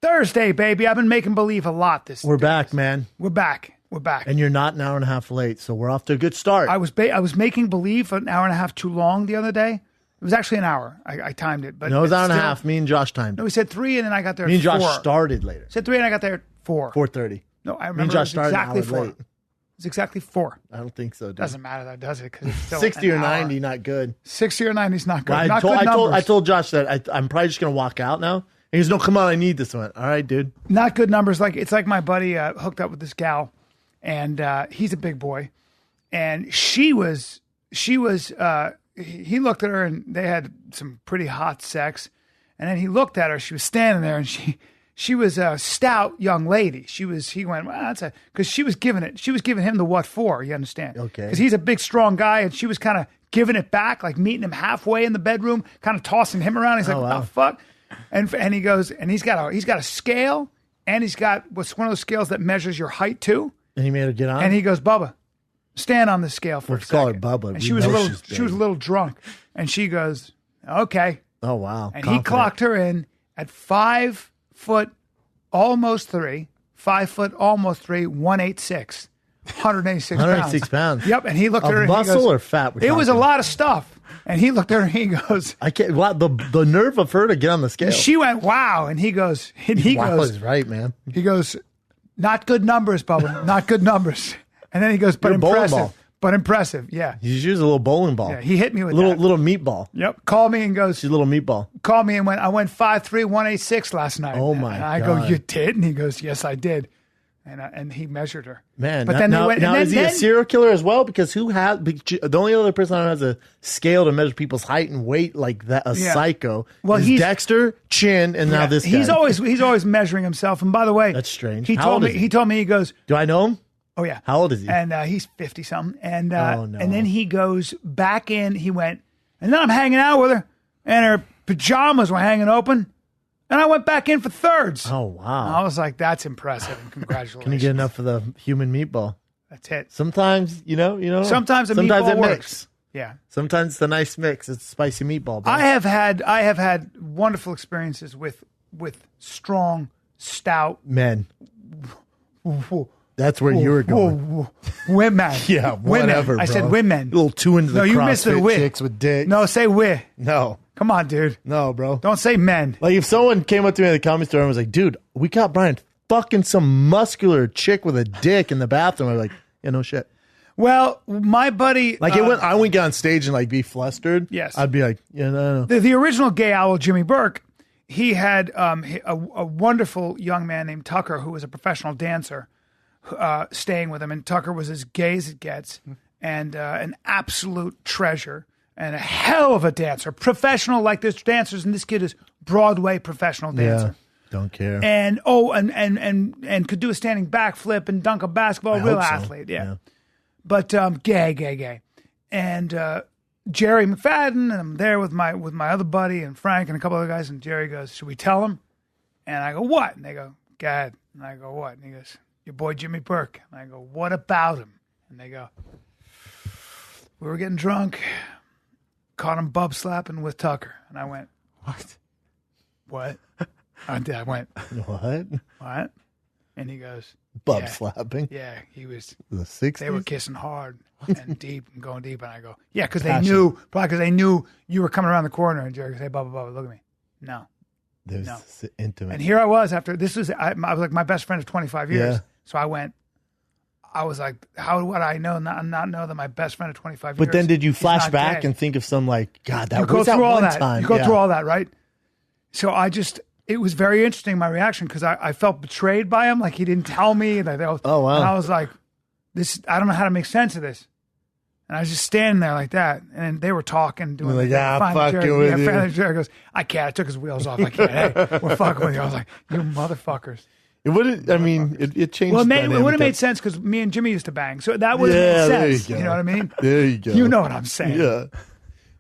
Thursday, baby. I've been making believe a lot this We're back, man. We're back. We're back. And you're not an hour and a half late, so we're off to a good start. I was making believe an hour and a half too long the other day. It was actually an hour. I timed it. But no, it was an hour and a half. Me and Josh timed it. No, we said 3 and then I got there Me at and Josh 4. started later. Said 3 and I got there at 4. 4:30. No, I remember Me and Josh started exactly an hour 4. late. It's exactly 4. I don't think so, dude. Doesn't matter though, does it? Because it's still 60 or an 90, hour. not good. 60 or 90 is not good. Well, Not good numbers. I told Josh that I'm probably just going to walk out now. And he goes, no, come on, I need this one. All right, dude. Not good numbers. It's like my buddy hooked up with this gal, and he's a big boy, and he looked at her and they had some pretty hot sex, and then he looked at her. She was standing there, and she was a stout young lady. He went, well, because she was giving him the what for, you understand? Okay. Because he's a big, strong guy, and she was kind of giving it back, like meeting him halfway in the bedroom, kind of tossing him around. He's like, what the fuck? And he goes, and he's got a scale, and he's got what's one of those scales that measures your height too. And he made her get on? And he goes, Bubba, stand on the scale for a second. Call her Bubba. And she was a little drunk. And she goes, okay. Oh, wow. And he clocked her in at 5 foot almost 3, 5 foot almost 3, 186. 186 pounds. Yep. And he looked at her and he muscle goes, or fat? It was a lot of stuff. And he looked at her and he goes, I can't. Wow, the nerve of her to get on the scale. She went, wow. And he goes, wow, is right, man. He goes, not good numbers, Bubba. Not good numbers. And then he goes, but impressive. But impressive, yeah. He's used a little bowling ball. Yeah, he hit me with little meatball. Yep. Called me and goes, she's a little meatball. Called me and went, I went 5'3", 186 last night. Oh my God. And I go, you did? And he goes, yes, I did. And he measured her. Man, but then now, they went, now is he a serial killer as well? Because the only other person that has a scale to measure people's height and weight like that, psycho, is Dexter, Chin, and now this guy. He's always measuring himself. And by the way, that's strange. He told me, he goes, do I know him? Oh yeah. How old is he? And he's 50 something. And oh, no. And then he goes back in. He went, and then I'm hanging out with her, and her pajamas were hanging open. And I went back in for thirds. Oh, wow. And I was like, that's impressive. And congratulations. Can you get enough of the human meatball? That's it. Sometimes, you know. Sometimes meatball it works. Mix. Yeah. Sometimes it's a nice mix. It's a spicy meatball. Bro. I have had wonderful experiences with strong, stout men. That's where you were going. Women. Yeah, whatever, women. I bro. said women. A little too into the you missed the CrossFit chicks with dicks. No, say we. No. Come on, dude. No, bro. Don't say men. Like if someone came up to me at the comedy store and was like, dude, we got Bryan fucking some muscular chick with a dick in the bathroom. I'm like, yeah, no shit. Well, my buddy... Like I wouldn't get on stage and like be flustered. Yes. I'd be like, yeah, no. The original gay owl, Jimmy Burke, he had a wonderful young man named Tucker who was a professional dancer staying with him. And Tucker was as gay as it gets and an absolute treasure. And a hell of a dancer, professional like there's dancers, and this kid is Broadway professional dancer. Yeah, don't care. And could do a standing backflip and dunk a basketball, real athlete, yeah. But gay. And Jerry McFadden, and I'm there with my other buddy and Frank and a couple other guys, and Jerry goes, should we tell him? And I go, what? And they go, go ahead. And I go, what? And he goes, your boy Jimmy Burke. And I go, what about him? And they go, we were getting drunk. Caught him bub slapping with Tucker. And I went, What? I went, What? And he goes, Bub slapping? Yeah, he was. The 60s? They were kissing hard and deep and going deep. And I go, yeah, because they knew you were coming around the corner. And Jerry goes, hey, Bubba, look at me. No. There's intimate. And here I was after, I was like my best friend of 25 years. Yeah. So I was like, how would I know not know that my best friend of 25 years? But then did you flash back gay? And think of some like, God, that was that one time. You go through all that, right? So it was very interesting, my reaction, because I felt betrayed by him. Like he didn't tell me. Oh, wow. And I was like, I don't know how to make sense of this. And I was just standing there like that. And they were talking, doing like, fucking with you. Finally, Jerry goes, I can't. I took his wheels off. I can't. Hey, we're fucking with you. I was like, you motherfuckers. It wouldn't. I mean, it changed. Well, it would have made sense because me and Jimmy used to bang, so that would have made sense. You know what I mean? There you go. You know what I'm saying? Yeah,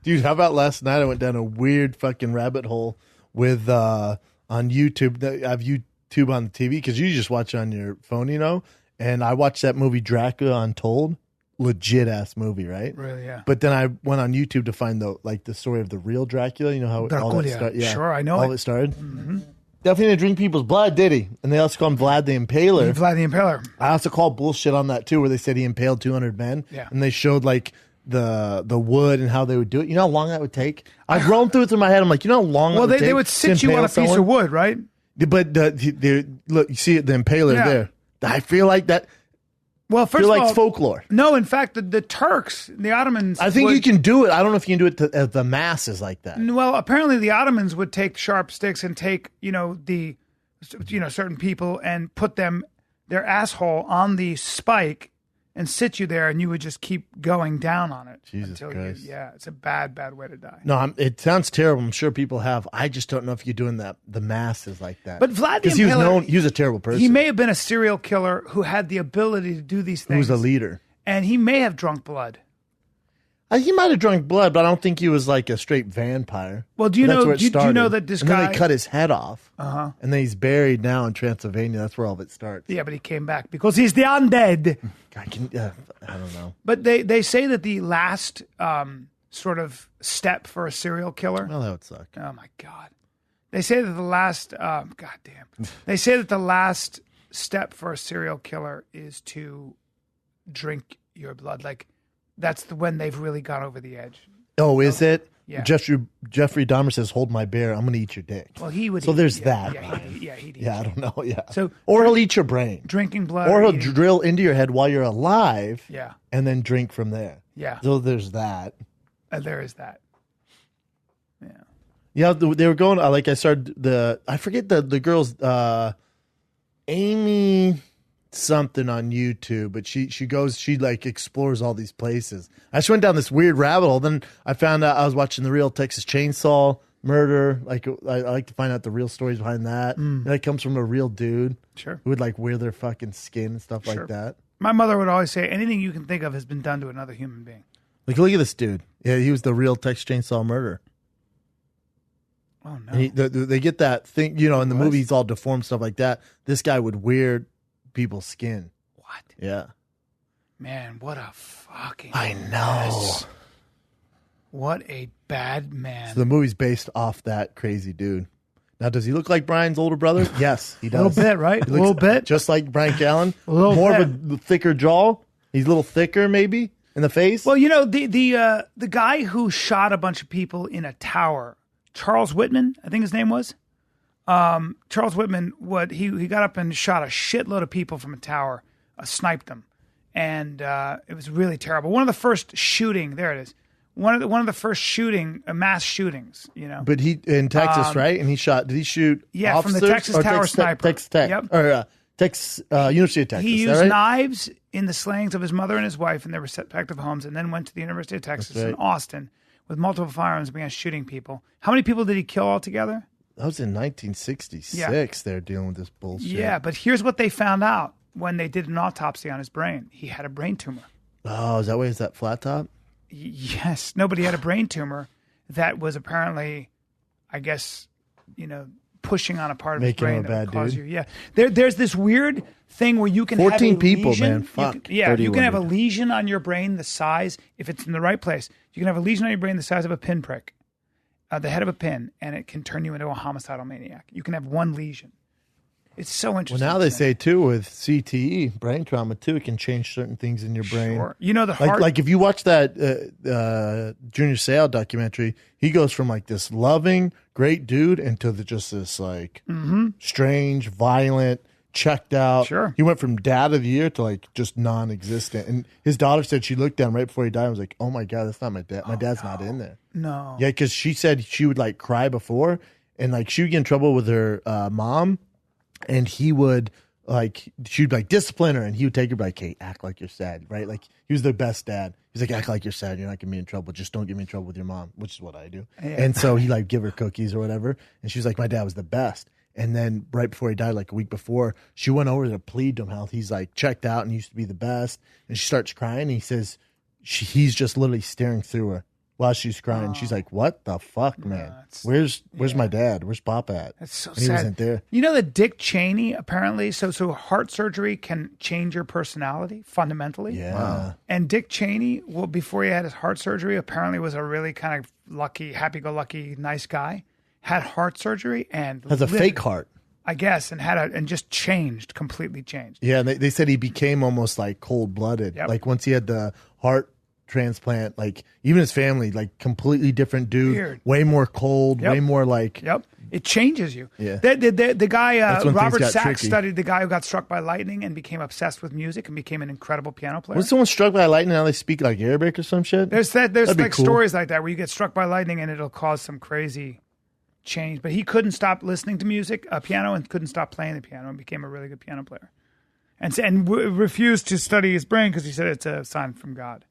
dude. How about last night? I went down a weird fucking rabbit hole with on YouTube. I have YouTube on the TV because you just watch it on your phone, you know. And I watched that movie Dracula Untold, legit ass movie, right? Really, yeah. But then I went on YouTube to find the story of the real Dracula. You know how all that started? Yeah, sure, I know all it started. Mm-hmm. Definitely didn't drink people's blood, did he? And they also call him Vlad the Impaler. Vlad the Impaler. I also call bullshit on that too, where they said he impaled 200 men. Yeah. And they showed like the wood and how they would do it. You know how long that would take? I've rolled through my head. I'm like, you know how long? Well, it would take they would sit you on a piece of wood, right? But look, you see it, the Impaler there. I feel like that. Well, first of all, folklore. No, in fact, the Turks, the Ottomans. I think you can do it. I don't know if you can do it to the masses like that. Well, apparently the Ottomans would take sharp sticks and take certain people and put their asshole on the spike and sit you there, and you would just keep going down on it. Jesus Christ. It's a bad way to die. No, it sounds terrible. I'm sure people have. I just don't know if you're doing the masses like that. But Vlad the Impaler, he was a terrible person. He may have been a serial killer who had the ability to do these things. He was a leader. And he may have drunk blood. He might have drunk blood, but I don't think he was like a straight vampire. Well, do you know that this guy... And then they cut his head off. Uh-huh. And then he's buried now in Transylvania. That's where all of it starts. Yeah, but he came back because he's the undead. I don't know. But they say that the last sort of step for a serial killer... Well, that would suck. Oh, my God. They say that the last... They say that the last step for a serial killer is to drink your blood. Like, that's when they've really gone over the edge. Oh, is it? Yeah. Jeffrey Dahmer says, "Hold my bear. I'm going to eat your dick." Well, he would. So there's that. He'd eat I don't know. Yeah. So, or he'll eat your brain. Drinking blood. Or he'll drill into your head while you're alive. Yeah. And then drink from there. Yeah. So there's that. There is that. Yeah. Yeah, they were going. Like I started I forget the girl's Amy something on YouTube, but she like explores all these places. I just went down this weird rabbit hole. Then I found out I was watching the real Texas Chainsaw Murder. Like I like to find out the real stories behind that. And that comes from a real dude. Sure. Who would like wear their fucking skin and stuff like that. My mother would always say, anything you can think of has been done to another human being. Like, look at this dude. Yeah, he was the real Texas Chainsaw Murder. Oh no. And they get that thing, in the movie he's all deformed, stuff like that. This guy would wear people's skin. What? Yeah. Man, what a fucking I know. mess. What a bad man. So the movie's based off that crazy dude. Now, does he look like Bryan's older brother? Yes, he does. A little bit, right? A little bit. Just like Bryan Callen. More of a thicker jaw. He's a little thicker, maybe, in the face. Well, the guy who shot a bunch of people in a tower, Charles Whitman, I think his name was. Charles Whitman, he got up and shot a shitload of people from a tower, sniped them, and it was really terrible. One of the first shooting, there it is. One of the first mass shootings, But he in Texas, right? And he shot. Did he shoot? Yeah, officers? from the Texas Tower sniper. Texas Tech, yep. or Texas University of Texas. He used right? knives in the slayings of his mother and his wife in their respective homes, and then went to the University of Texas in Austin with multiple firearms and began shooting people. How many people did he kill altogether? That was in 1966. Yeah. They're dealing with this bullshit. Yeah, but here's what they found out when they did an autopsy on his brain. He had a brain tumor. Oh, is that why? Is that flat top? Yes. Nobody had a brain tumor that was apparently, I guess, pushing on a part of his brain that would cause you. Yeah. There's this weird thing where you can 14 have a people, lesion. man. Fuck. You can have a lesion on your brain the size, if it's in the right place, you can have a lesion on your brain the size of a pinprick. The head of a pin, and it can turn you into a homicidal maniac. You can have one lesion. It's so interesting. Well, now they say, too, with CTE, brain trauma, too, it can change certain things in your brain. Sure. The heart... Like if you watch that Junior Seau documentary, he goes from, like, this loving, great dude into just this, like, strange, violent, checked out. Sure. He went from dad of the year to, like, just non-existent. And his daughter said she looked at him right before he died and was like, oh, my God, that's not my dad. My dad's not in there. No. Yeah, because she said she would, like, cry before, and, like, she would get in trouble with her mom. And he would she'd like discipline her, and he would take her like, "Hey, act like you're sad," right? Like he was the best dad. He's like, "Act like you're sad. You're not gonna be in trouble. Just don't get me in trouble with your mom," which is what I do. Yeah. And so he like give her cookies or whatever, and she was like, "My dad was the best." And then right before he died, like a week before, she went over to plead to him how he's like checked out and used to be the best, and she starts crying. And he says he's just literally staring through her while she's crying. She's like, "What the fuck, man? Where's my dad? Where's Pop at?" That's so and sad. He wasn't there. That Dick Cheney apparently, so heart surgery can change your personality fundamentally. Yeah. Wow. And Dick Cheney, before he had his heart surgery, apparently was a really kind of lucky, happy-go-lucky, nice guy. Had heart surgery and has a fake heart. I guess, and just completely changed. Yeah, and they said he became almost like cold-blooded. Yep. Like once he had the heart transplant, like even his family, like completely different dude. Weird. Way more cold, way more like. Yep. It changes you. Yeah. The guy, Robert Sachs, tricky. studied the guy who got struck by lightning and became obsessed with music and became an incredible piano player. Was someone struck by lightning? Now they speak like Arabic or some shit? There's like cool. stories like that where you get struck by lightning and it'll cause some crazy change. But he couldn't stop listening to music, piano, and couldn't stop playing the piano and became a really good piano player. And refused to study his brain because he said it's a sign from God.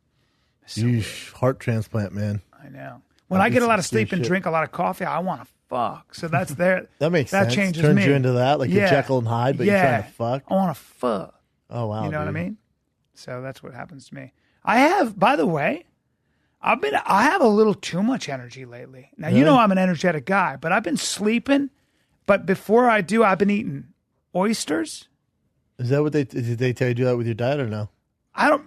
Yeesh, heart transplant, man. I know. When I get a lot of sleep and drink a lot of coffee, I want to fuck. So that's there. That makes sense. That changes Turns me. you into that, like you're Jekyll and Hyde, but you're trying to fuck. I want to fuck. Oh wow, you know what I mean? So that's what happens to me. I have, by the way, I have a little too much energy lately. Now you know I'm an energetic guy, but I've been sleeping. But before I do, I've been eating oysters. Is that what did they tell you to do that with your diet or no? I don't.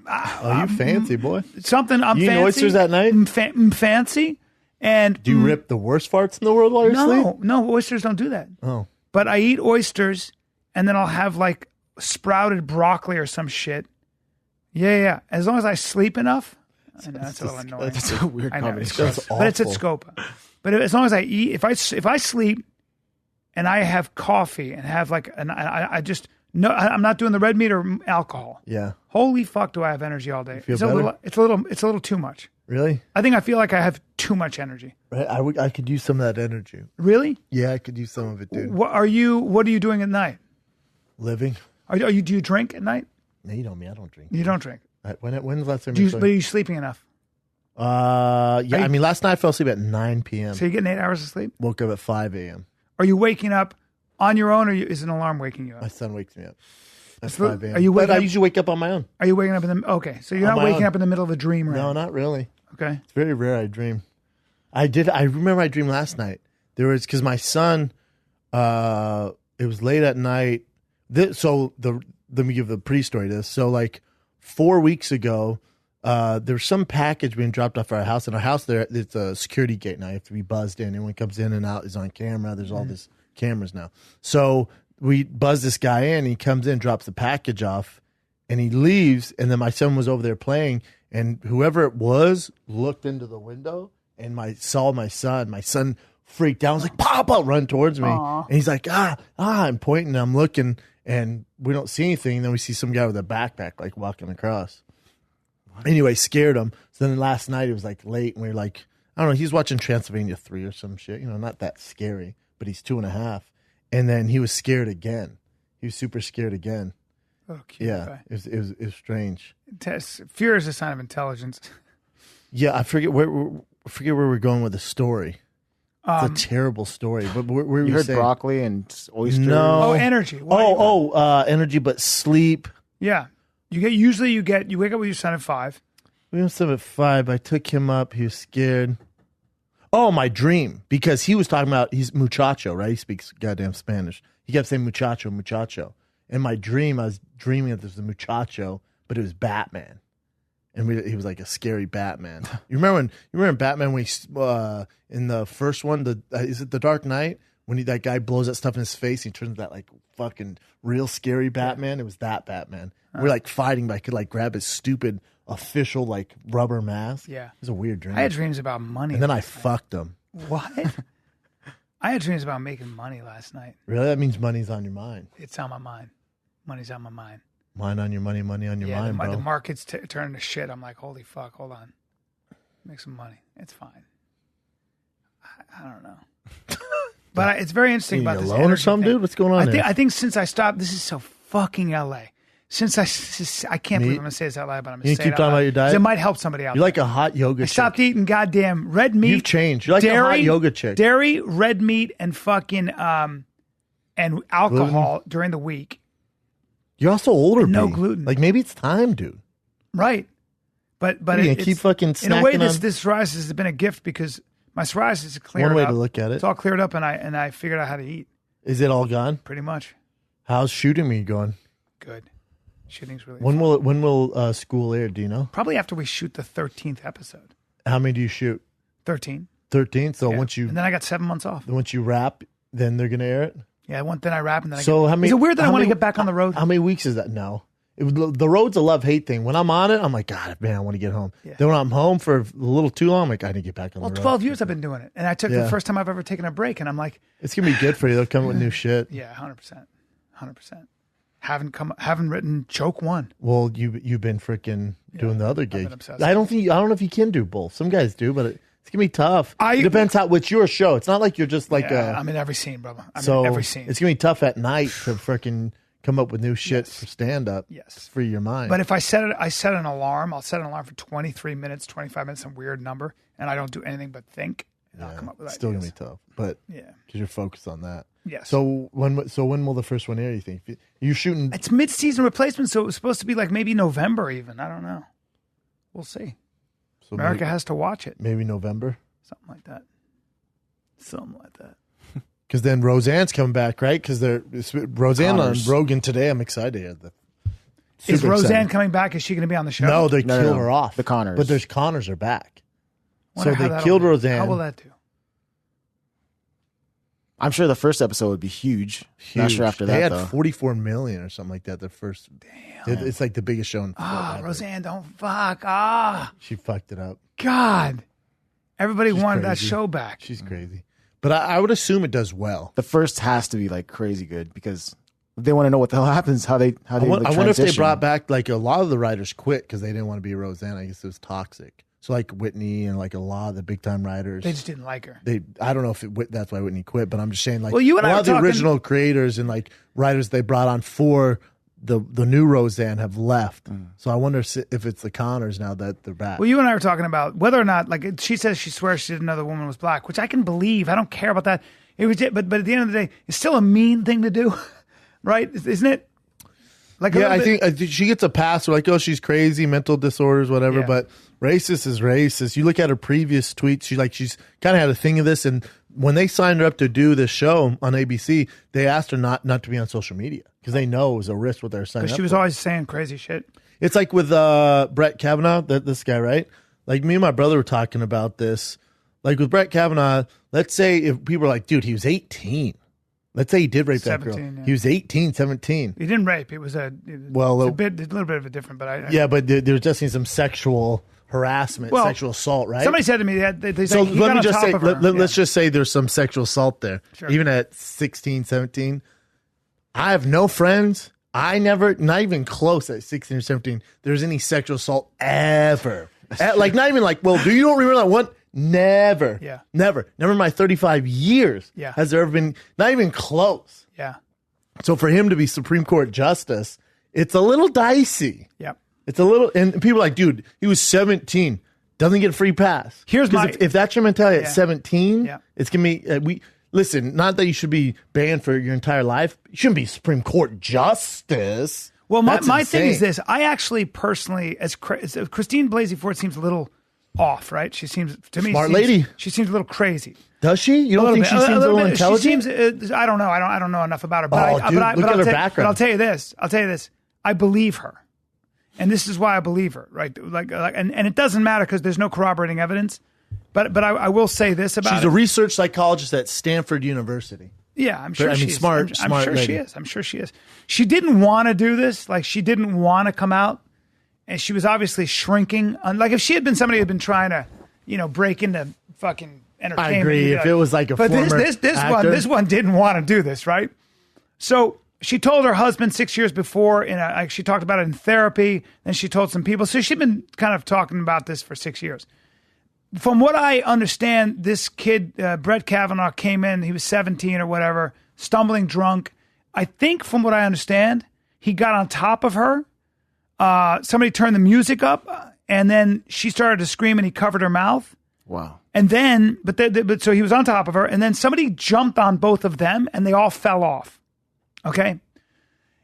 You fancy boy? Something I'm you fancy. Eat oysters at night? I'm fancy. And do you rip the worst farts in the world while you're asleep? No, oysters don't do that. Oh, but I eat oysters, and then I'll have like sprouted broccoli or some shit. Yeah. As long as I sleep enough. I know that's a little annoying. That's a weird combination. That's awful. But it's at Scopa. But as long as I eat, if I sleep, and I have coffee and have like I just no, I'm not doing the red meat or alcohol. Yeah. Holy fuck, do I have energy all day? It's a little too much. Really? I feel like I have too much energy. Right. I could use some of that energy. Really? Yeah, I could use some of it, dude. What are you doing at night? Living. Do you drink at night? No, you know me. I don't drink. You don't drink. When's the last time but are you sleeping enough? Yeah. I mean, last night I fell asleep at 9 p.m. So you're getting 8 hours of sleep? Woke up at 5 a.m. Are you waking up on your own, or is an alarm waking you up? My son wakes me up at 5 a.m. Are you waking I usually wake up on my own. Are you waking up in the... Okay, so you're not waking up in the middle of a dream, right? No, not really. Okay. It's very rare I dream. I remember my dream last night. There was... Because my son... it was late at night. Let me give the pre-story to this. So, like, 4 weeks ago... there was some package being dropped off at our house. In our house, it's a security gate now. You have to be buzzed in. Anyone comes in and out is on camera. There's all this cameras now. So we buzz this guy in. He comes in, drops the package off, and he leaves. And then my son was over there playing, and whoever it was looked into the window and saw my son. My son freaked out. I was like, "Papa!" Run towards me, and he's like, I'm pointing. I'm looking, and we don't see anything. And then we see some guy with a backpack like walking across. Anyway, scared him. So then last night it was like late, and we were like, I don't know, he's watching Transylvania 3 or some shit. You know, not that scary, but he's 2.5. And then he was scared again. He was super scared again. Okay. Yeah, it was strange. Fear is a sign of intelligence. Yeah, I forget where we're going with the story. It's a terrible story. But where you heard saying? Broccoli and oysters? No. Oh, energy. Energy, but sleep. Yeah. You wake up with your son at 5. We went up at 5. I took him up. He was scared. Oh, my dream. Because he was talking about, he's muchacho, right? He speaks goddamn Spanish. He kept saying muchacho, muchacho. In my dream, I was dreaming that there was a muchacho, but it was Batman. And he was like a scary Batman. You remember Batman when in the first one, is it The Dark Knight? When that guy blows that stuff in his face, he turns into that like fucking real scary Batman. Yeah. It was that Batman. We're like fighting, but I could like grab his stupid official like rubber mask. Yeah. It was a weird dream. I had dreams about money. And then I fucked him. What? I had dreams about making money last night. Really? That means money's on your mind. It's on my mind. Money's on my mind. Mind on your money, money on your mind, bro. The market's turning to shit. I'm like, holy fuck, hold on. Make some money. It's fine. I don't know. But it's very interesting about this. Alone or something, dude? What's going on? I think since I stopped, this is so fucking LA. Since I can't believe I'm gonna say this out loud, but I'm gonna say it out loud. You keep talking about your diet. It might help somebody out. You're like a hot yoga chick. I stopped eating goddamn red meat. You've changed. You're like a hot yoga chick. Dairy, red meat, and fucking and alcohol during the week. You're also older. No gluten. Like maybe it's time, dude. Right. But you keep fucking snacking in a way, on... this psoriasis has been a gift because my psoriasis is cleared up. One way to look at it. It's all cleared up, and I figured out how to eat. Is it all gone? Pretty much. How's shooting me going? Good. Shooting's really when fun. When will school air? Do you know? Probably after we shoot the 13th episode. How many do you shoot? 13. 13. So yeah. once you and then I got 7 months off. Once you wrap, then they're gonna air it. Yeah, one thing I rap and then So is it weird that I want to get back on the road? How many weeks is that? No. The road's a love-hate thing. When I'm on it, I'm like, God, man, I want to get home. Yeah. Then when I'm home for a little too long, I'm like, I need to get back on the road. Well, 12 years I've been doing it. And I took the first time I've ever taken a break, and I'm like... It's going to be good for you. They'll come with new shit. Yeah, 100%. 100%. Haven't written Choke 1. Well, you've been freaking doing the other gig. I don't know if you can do both. Some guys do, but it's going to be tough. It depends how, it's your show. It's not like you're just like I'm in every scene, brother. I'm in every scene. It's going to be tough at night to freaking... come up with new shit for stand-up. Yes. Free your mind. But if I set an alarm. I'll set an alarm for 23 minutes, 25 minutes, some weird number, and I don't do anything but think, and I'll come up with ideas. Still going to be tough, but because you're focused on that. Yes. So when will the first one air, you think? You're shooting... It's mid-season replacement, so it was supposed to be like maybe November even. I don't know. We'll see. So America has to watch it. Maybe November? Something like that. Something like that. Because then Roseanne's coming back, right? Because Roseanne Connors. On Rogan today. I'm excited. Is Roseanne coming back? Is she going to be on the show? No, they killed her off. The Connors. But there's Connors are back. So they killed Roseanne. How will that do? I'm sure the first episode would be huge. Not sure after that, they had though. 44 million or something like that. The first. Damn. It's like the biggest show in Roseanne, don't fuck. She fucked it up. God. Everybody wanted that show back. She's crazy. But I would assume it does well. The first has to be like crazy good because they want to know what the hell happens. How they I wonder if they brought back like a lot of the writers quit because they didn't want to be Roseanne. I guess it was toxic. So like Whitney and like a lot of the big time writers, they just didn't like her. I don't know if that's why Whitney quit, but I'm just saying like you and a lot of the original creators and like writers they brought on for the new Roseanne have left. So I wonder if it's the Connors now that they're back. Well, you and I were talking about whether or not, like, she says she swears she didn't know the woman was black, which I can believe. I don't care about that. It was, but at the end of the day, it's still a mean thing to do, right? Isn't it? Like, I think she gets a pass. We're like, oh, she's crazy, mental disorders, whatever. Yeah. But racist is racist. You look at her previous tweets. She's kind of had a thing of this, and when they signed her up to do this show on ABC, they asked her not to be on social media because they know it was a risk what they're signing up for. She was always saying crazy shit. It's like with Brett Kavanaugh, this guy, right? Like me and my brother were talking about this. Like with Brett Kavanaugh, let's say if people are like, dude, he was 18. Let's say he did rape that girl. Yeah. He was 18, 17. He didn't rape. It was a little bit of a different, but but there's definitely some sexual harassment, sexual assault, right? Somebody said to me that let's just say there's some sexual assault there. Sure. Even at 16, 17. I have no friends. I never, not even close at 16 or 17, there's any sexual assault ever. Like, not even like, well, do you don't remember that one? Never. Yeah. Never in my 35 years Yeah. has there ever been, not even close. Yeah. So for him to be Supreme Court Justice, it's a little dicey. Yeah. It's a little, and people are like, dude, he was 17, doesn't get a free pass. Here's my, if that's your mentality at 17, Yeah. it's going to be, listen, not that you should be banned for your entire life. You shouldn't be Supreme Court Justice. Well, my thing is this. I actually personally, as Christine Blasey Ford seems a little off, right? She seems, to me, smart lady. She seems a little crazy. Does she? You don't think she seems a little intelligent? She seems, I don't know. I don't know enough about her. But look at her background. But I'll tell you this. I believe her. And this is why I believe her, right? And it doesn't matter because there's no corroborating evidence. But I will say this about She's a research psychologist at Stanford University. Yeah, I'm sure she is. Smart sure lady. she is. I'm sure she is. She didn't want to do this. Like, she didn't want to come out. And she was obviously shrinking. Like, if she had been somebody who had been trying to, break into fucking entertainment. I agree. If it was like a former actor. This one didn't want to do this, right? So she told her husband 6 years before, she talked about it in therapy, and she told some people. So she'd been kind of talking about this for 6 years. From what I understand, this kid, Brett Kavanaugh, came in, he was 17 or whatever, stumbling drunk. I think from what I understand, he got on top of her. Somebody turned the music up, and then she started to scream, and he covered her mouth. Wow. And then, so he was on top of her, and then somebody jumped on both of them, and they all fell off. Okay?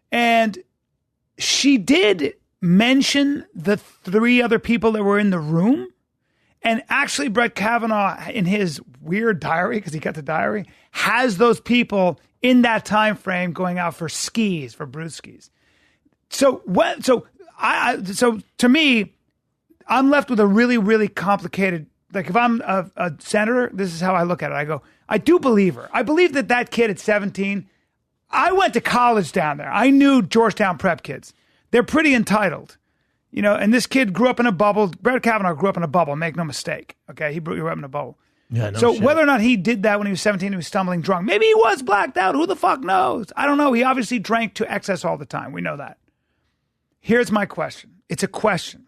And she did mention the three other people that were in the room. And actually, Brett Kavanaugh, in his weird diary, because he got the diary, has those people in that time frame going out for skis, for brewskis. So to me, I'm left with a really, really complicated. Like, if I'm a senator, this is how I look at it. I go, I do believe her. I believe that kid at 17. I went to college down there. I knew Georgetown prep kids. They're pretty entitled. And this kid grew up in a bubble. Brett Kavanaugh grew up in a bubble, make no mistake. Okay, he grew up in a bubble. Yeah, no so shit. Whether or not he did that when he was 17, he was stumbling drunk. Maybe he was blacked out. Who the fuck knows? I don't know. He obviously drank to excess all the time. We know that. Here's my question. It's a question.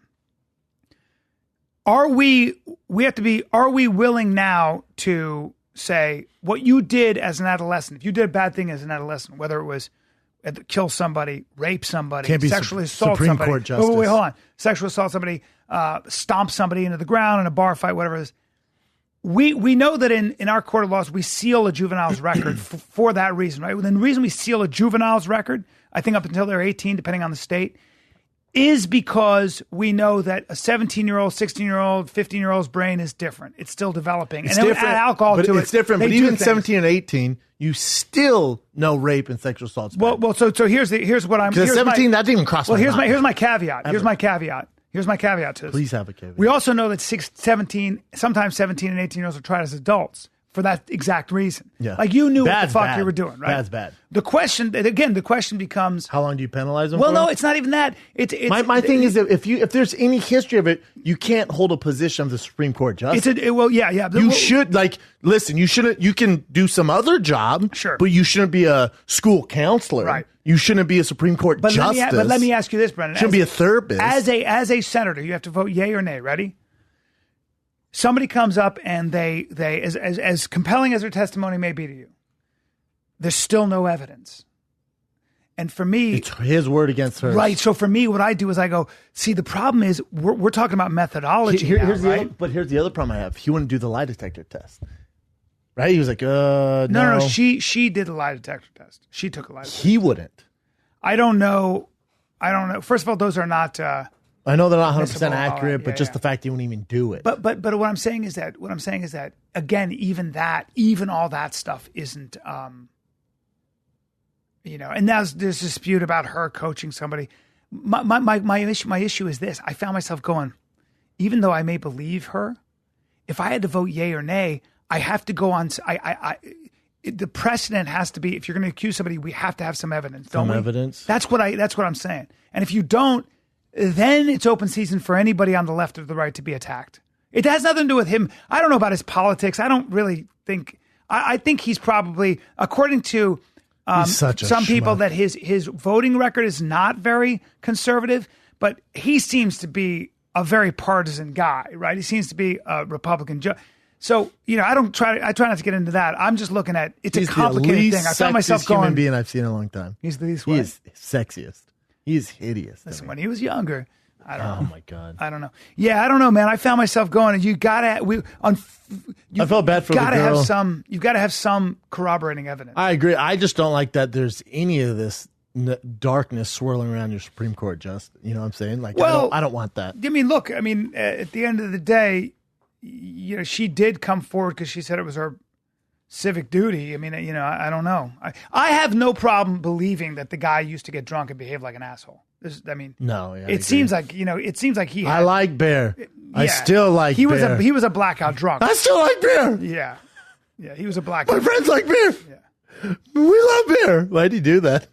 Are we willing now to say what you did as an adolescent? If you did a bad thing as an adolescent, whether it was kill somebody, rape somebody, sexually assault Supreme somebody. Court justice. Wait, hold on. Sexually assault somebody, stomp somebody into the ground in a bar fight, whatever it is. We know that in our court of laws, we seal a juvenile's record for that reason, right? The reason we seal a juvenile's record, I think up until they're 18, depending on the state, is because we know that a 17-year-old, 16-year-old, 15-year-old's brain is different. It's still developing. It's and different, add alcohol to it. It's different. But even 17 and 18, you still know rape and sexual assaults. Well, so here's what I'm. Because 17, that didn't even cross my mind. Here's my caveat. Here's my caveat to this. Please have a caveat. We also know that 17 and 18-year-olds are tried as adults for that exact reason. Yeah. Like you knew what the fuck you were doing, right? That's bad. The question becomes, how long do you penalize them? Well, for? No, it's not even that. It's my thing is that if there's any history of it, you can't hold a position of the Supreme Court justice. Yeah. You should listen. You shouldn't. You can do some other job, sure, but you shouldn't be a school counselor, right? You shouldn't be a Supreme Court justice. But let me ask you this, Brendan. Shouldn't be a therapist. As a senator, you have to vote yay or nay. Ready? Somebody comes up and they as compelling as their testimony may be to you, there's still no evidence. And for me, it's his word against hers. Right. So for me, what I do is I go, see, the problem is we're talking about methodology right? But here's the other problem I have. He wouldn't do the lie detector test. Right? He was like, no. No. She did the lie detector test. She took a lie detector. He wouldn't. I don't know. First of all, those are not. I know they're not 100% accurate, but just the fact he wouldn't even do it. But what I'm saying is that again, even all that stuff isn't. And there's dispute about her coaching somebody. My issue is this. I found myself going, even though I may believe her, if I had to vote yay or nay, I have to go on. The precedent has to be, if you're going to accuse somebody, we have to have some evidence, don't we? Some evidence. That's what I'm saying. And if you don't, then it's open season for anybody on the left or the right to be attacked. It has nothing to do with him. I don't know about his politics. I don't really think. I think he's probably, according to some people, that his voting record is not very conservative, but he seems to be a very partisan guy, right? He seems to be a Republican judge. So, I try not to get into that. I'm just looking at, it's a complicated thing. I found myself going. Human being I've seen in a long time. He's the least. He is sexiest. He is hideous. Listen, when he was younger, I don't know. Oh my God. I don't know. Yeah, I don't know, man. I found myself going, I felt bad for the girl. You've got to have some corroborating evidence. I agree. I just don't like that there's any of this darkness swirling around your Supreme Court justice. You know what I'm saying? Like, I don't want that. I mean, look, at the end of the day, she did come forward because she said it was her civic duty. I don't know. I have no problem believing that the guy used to get drunk and behave like an asshole. No. Yeah, it seems like he had, I like Bear. Yeah, I still like Bear. He was a blackout drunk. I still like Bear. Yeah. Yeah, he was a blackout. My friends like Bear. Yeah. We love Bear. Why'd he do that?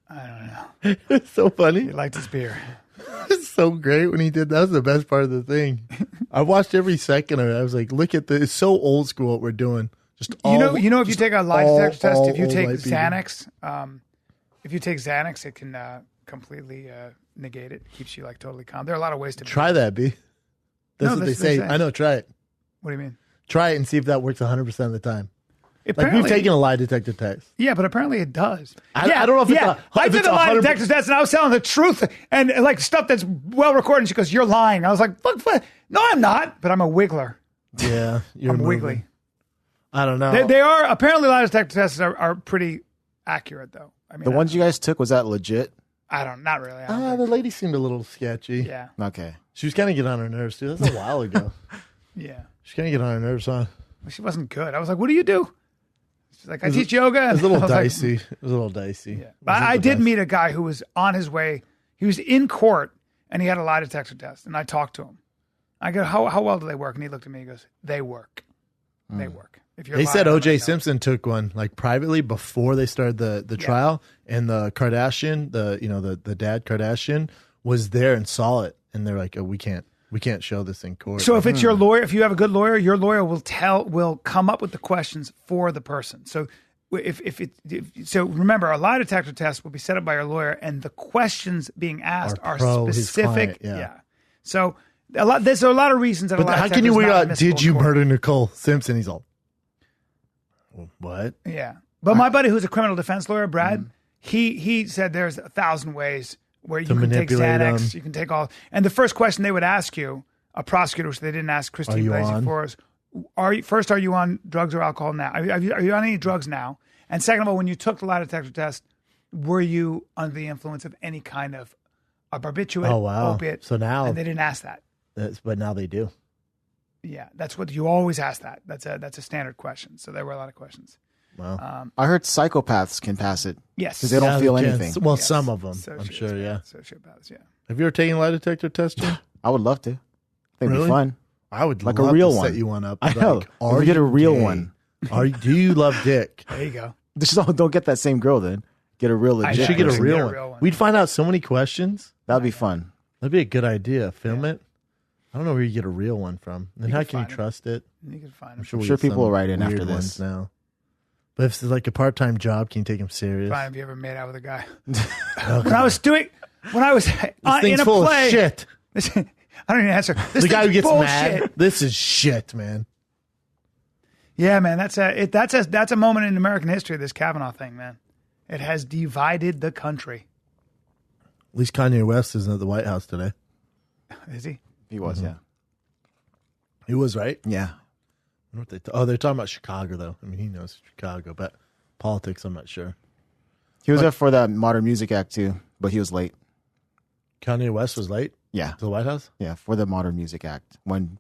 I don't know. It's so funny. He liked his beer. It's so great when he did that. That was the best part of the thing. I watched every second of it. I was like, look at this. It's so old school what we're doing. Just if you take a lie detector test, if you take Xanax, it can completely negate it. Keeps you like totally calm. There are a lot of ways to try that, B. That's what they say. I know. Try it. What do you mean? Try it and see if that works 100% of the time. Like we've taken a lie detector test. Yeah, but apparently it does. I don't know if it's I did a lie detector test and I was telling the truth and like stuff that's well recorded. And she goes, "You're lying." I was like, "Look, no, I'm not." But I'm a wiggler. Yeah, I'm wiggly. I don't know. They are apparently lie detector tests are pretty accurate though. The ones you guys took, was that legit? Not really. The lady seemed a little sketchy. Yeah. Okay. She was kind of getting on her nerves too. That's a while ago. Yeah. She's kind of getting on her nerves, huh? Well, she wasn't good. I was like, "What do you do?" She's like, "I teach yoga." It was a little dicey. It was a little dicey. Yeah. I did meet a guy who was on his way. He was in court and he had a lie detector test. And I talked to him. I go, how well do they work? And he looked at me and goes, "They work. They work." If you're They said lying, O.J. I know. Simpson took one like privately before they started the trial, and the Kardashian, the dad Kardashian was there and saw it, and they're like, oh, we can't show this in court. So if it's your lawyer, if you have a good lawyer, your lawyer will come up with the questions for the person. So so remember, a lie detector test will be set up by your lawyer, and the questions being asked are pro his specific. client, yeah. So there's a lot of reasons that. But a lie how can detector you is figure not out? admissible Did in you court. murder Nicole Simpson? He's all, what? Yeah, but my buddy, who's a criminal defense lawyer, Brad, he said there's 1,000 ways where you can take manipulate Xanax, them. you can take all. And the first question they would ask you, a prosecutor, which they didn't ask Christine you Blasey on? for, is, are you on drugs or alcohol now? Are you on any drugs now? And second of all, when you took the lie detector test, were you under the influence of any kind of a barbiturate, opiate? So now, and they didn't ask that. but now they do. Yeah, that's what you always ask that. That's a standard question. So there were a lot of questions. Wow. I heard psychopaths can pass it. Yes. Because they don't feel anything. Well, Yes. some of them, I'm Sociopaths, sure. Yeah. Sociopaths, yeah. Have you ever taken a lie detector test, Jim? I would love to. I think it'd Really? be fun. I would Like love a real to one. set you one up. I know. Like, If we get a you real gay? one. Do you love dick? There you go. Just don't get that same girl then. Get a real legit. You should get a person. real one. We'd find out so many questions. That'd be fun. That'd be a good idea. Film it. I don't know where you get a real one from. Then how can you find it. trust it? You can find I'm them. sure, I'm sure people will write in weird after this. ones now. But if it's like a part-time job, can you take them serious? Brian, have you ever made out with a guy? When I was in thing's a full play, of shit. I don't even answer. This The guy who thing's gets bullshit. mad. This is shit, man. Yeah, man, that's a moment in American history. This Kavanaugh thing, man, it has divided the country. At least Kanye West isn't at the White House today. Is he? He was, yeah. He was, right? Yeah. I wonder what they're talking about Chicago, though. I mean, he knows Chicago, but politics, I'm not sure. He was there for that Modern Music Act too, but he was late. Kanye West was late Yeah. to the White House? Yeah, for the Modern Music Act. When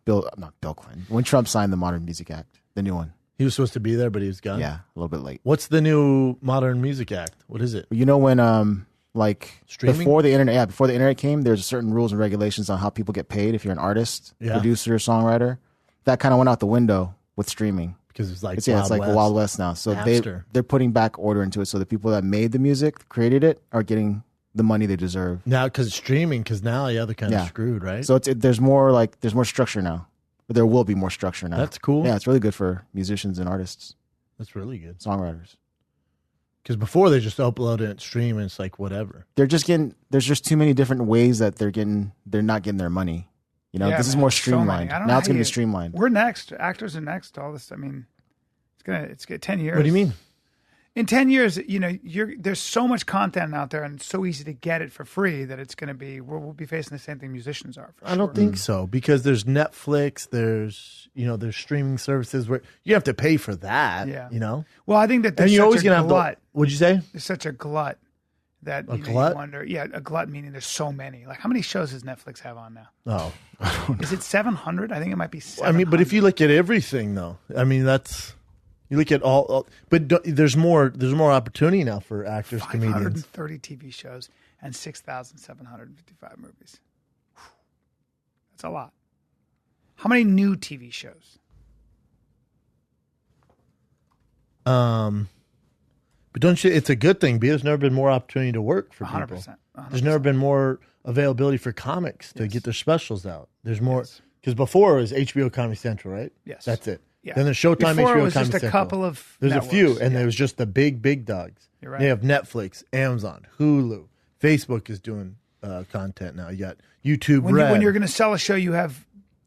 when Trump signed the Modern Music Act, the new one. He was supposed to be there, but he was gone? Yeah, a little bit late. What's the new Modern Music Act? What is it? You know when Streaming? before the internet came, there's certain rules and regulations on how people get paid if you're an artist, producer, songwriter. That kind of went out the window with streaming. Because it's like It's like the Wild West now. So Napster. they're putting back order into it. So the people that made the music, created it, are getting the money they deserve. Now, because it's streaming, because now, they're kind of screwed, right? So there's more structure now. But there will be more structure now. That's cool. Yeah, it's really good for musicians and artists, That's really good. songwriters. Because before they just upload it and stream, and it's like whatever. There's just too many different ways that they're not getting their money. You know, Yeah, this is man, more so many. streamlined. I don't Now know it's how going to you- be streamlined. We're next. Actors are next. All this. I mean, it's 10 years. What do you mean? In 10 years, there's so much content out there, and it's so easy to get it for free that it's going to be. We'll be facing the same thing musicians are. For I don't think so, because there's Netflix, there's streaming services where you have to pay for that. Yeah. Well, I think that And there's you're such always a going to have glut. what'd you say? There's such a glut that A you glut? wonder. Yeah, a glut meaning there's so many. Like, how many shows does Netflix have on now? Oh. Is it 700? I think it might be 700. I mean, but if you look at everything, though, I mean, you look at all but there's more opportunity now for actors, comedians. 530 TV shows and 6,755 movies. That's a lot. How many new TV shows? But don't you? It's a good thing because there's never been more opportunity to work for people. 100%. There's never been more availability for comics to get their specials out. There's more because before it was HBO Comedy Central, right? Yes. That's it. Yeah. Then there's Showtime, Before HBO it was Comedy just a Central. couple of There's networks. a few, and Yeah. there was just the big dogs. You're right. They have Netflix, Amazon, Hulu, Facebook is doing content now. You got YouTube Red. When you're going to sell a show, you have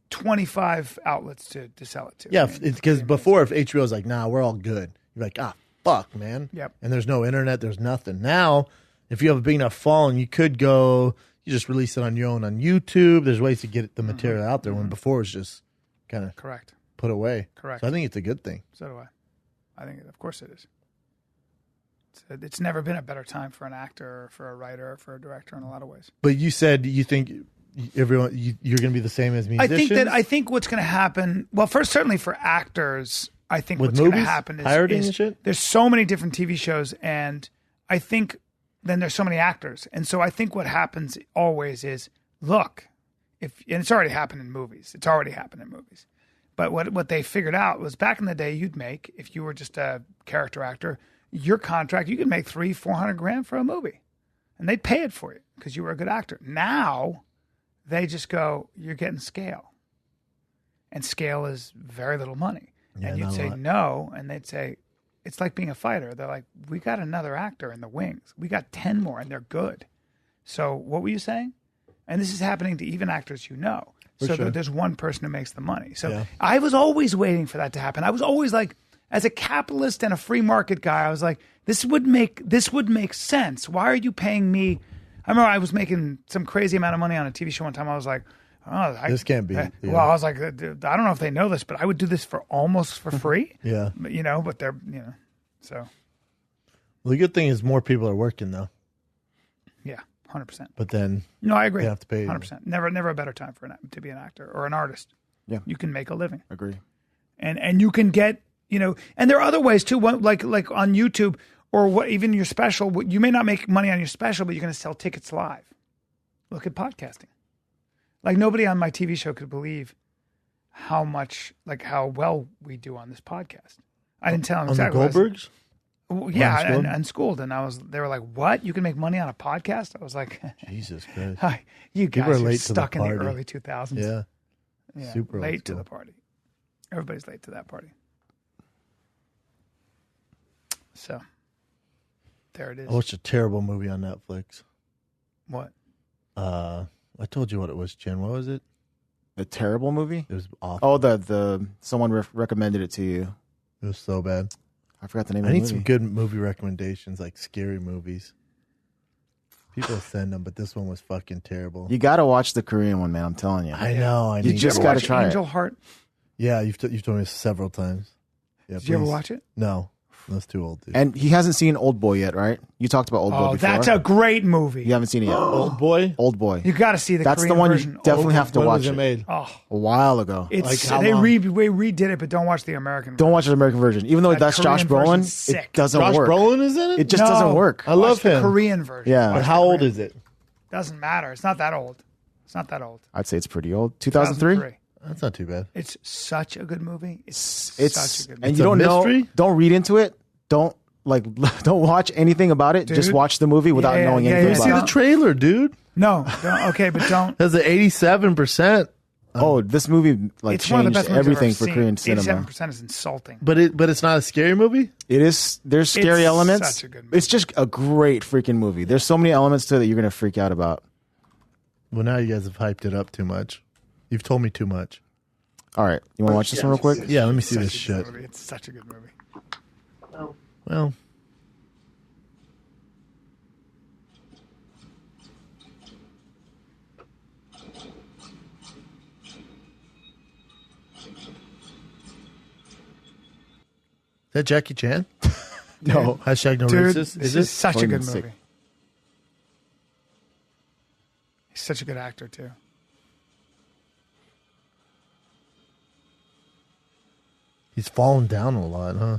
25 outlets to sell it to. Yeah, I mean, it's because before, if HBO was like, nah, we're all good, you're like, fuck, man. Yep. And there's no internet, there's nothing. Now, if you have a big enough following, you could go, you just release it on your own on YouTube. There's ways to get the material out there when before it was just kind of Correct. put away. Correct. So I think it's a good thing. So do I. I think, of course, it is. It's never been a better time for an actor, or for a writer, or for a director in a lot of ways. But you said you think everyone, you're going to be the same as musicians? I think what's going to happen, well, first, certainly for actors, I think With what's going to movies? happen Pirating is and shit? there's so many different TV shows, and I think then there's so many actors. And so I think what happens always is, look, and it's already happened in movies. It's already happened in movies. But what they figured out was back in the day, you'd make, if you were just a character actor, your contract, you could make $300,000-$400,000 for a movie. And they'd pay it for you because you were a good actor. Now, they just go, you're getting scale. And scale is very little money. Yeah, and you'd say no, and they'd say, it's like being a fighter. They're like, we got another actor in the wings. We got 10 more, and they're good. So what were you saying? And this is happening to even actors you know. So there's one person who makes the money. So I was always waiting for that to happen. I was always like, as a capitalist and a free market guy, I was like, this would make sense. Why are you paying me? I remember I was making some crazy amount of money on a TV show one time. I was like, this can't be. Well, I was like, I don't know if they know this, but I would do this for almost for free. Yeah. But, but they're, so. Well, the good thing is more people are working though. Yeah, 100%. But then. No, I agree. They have to pay. 100%. Never a better time to be an actor or an artist. Yeah. You can make a living. Agree. And you can get, and there are other ways too, like on YouTube or even your special. You may not make money on your special, but you're going to sell tickets live. Look at podcasting. Like nobody on my TV show could believe how well we do on this podcast. I didn't tell them exactly. On the Goldbergs? Yeah, Unschooled. And they were like, what? You can make money on a podcast? I was like, Jesus Christ. You guys are late stuck to the in the party. early 2000s. Yeah. Super late to the party. Everybody's late to that party. So, there it is. I watched a terrible movie on Netflix. What? I told you what it was, Jen. What was it? The terrible movie? It was awful. Oh, the someone recommended it to you. It was so bad. I forgot the name I of the need movie. some good movie recommendations, like scary movies. People send them, but this one was fucking terrible. You got to watch the Korean one, man. I'm telling you. I know. You just got to try Angel it. Heart? Yeah, you've told me several times. Yeah, Did you ever watch it? No. That's too old, dude. And he hasn't seen Old Boy yet, right? You talked about Old Boy before. That's a great movie. You haven't seen it yet. Old Boy? Old Boy. You got to see That's Korean the one version. you definitely have to When watch was it made? Oh, a while ago. it's how they long? redid it, but don't watch the American. Don't watch the American version. Even though That that's Josh Korean Brolin, version's sick. it doesn't Josh work. Brolin is in it? It just doesn't work. I love the him. Korean version. Yeah. But Watch how the old Korean. is it? Doesn't matter. It's not that old. It's not that old. I'd say it's pretty old. 2003? That's not too bad. It's such a good movie. It's such a good movie. And It's you a don't mystery? know. Don't read into it. Don't watch anything about it. Dude. Just watch the movie without Yeah, knowing yeah, anything yeah. See about the it. trailer, dude. No, okay, but don't. That's an 87%. Oh, this movie It's one of the changed best movies I've everything ever for seen. Korean cinema. 87% is insulting. But it's not a scary movie? It is. There's scary It's elements. such a good movie. It's just a great freaking movie. There's so many elements to it that you're gonna freak out about. Well, now you guys have hyped it up too much. You've told me too much. All right, you want to watch this one real quick? Yeah, let me see Such this a shit. good movie. It's such a good movie. Well, is that Jackie Chan? No. Hashtag no Dude, racist. this Is is it? such a good Sick. movie. He's such a good actor too. He's fallen down a lot, huh?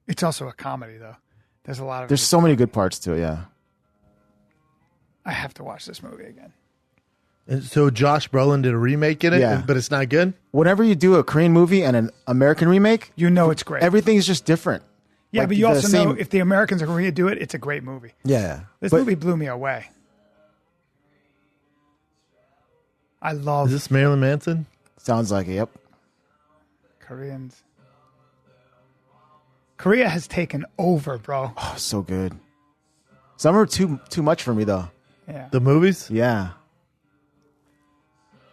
It's also a comedy though. There's a lot of. There's so many good parts to it. Yeah. I have to watch this movie again. And so Josh Brolin did a remake in it, Yeah. but it's not good? Whenever you do a Korean movie and an American remake, You know it's great. everything's just different. Yeah, Like, but you the also same- know if the Americans are going to do it, it's a great movie. Yeah. This But movie blew me away. I love Is this Marilyn Manson? sounds like it. Yep. Koreans. Korea has taken over, bro. Oh, so good. Some are too much for me though. Yeah. The movies? Yeah.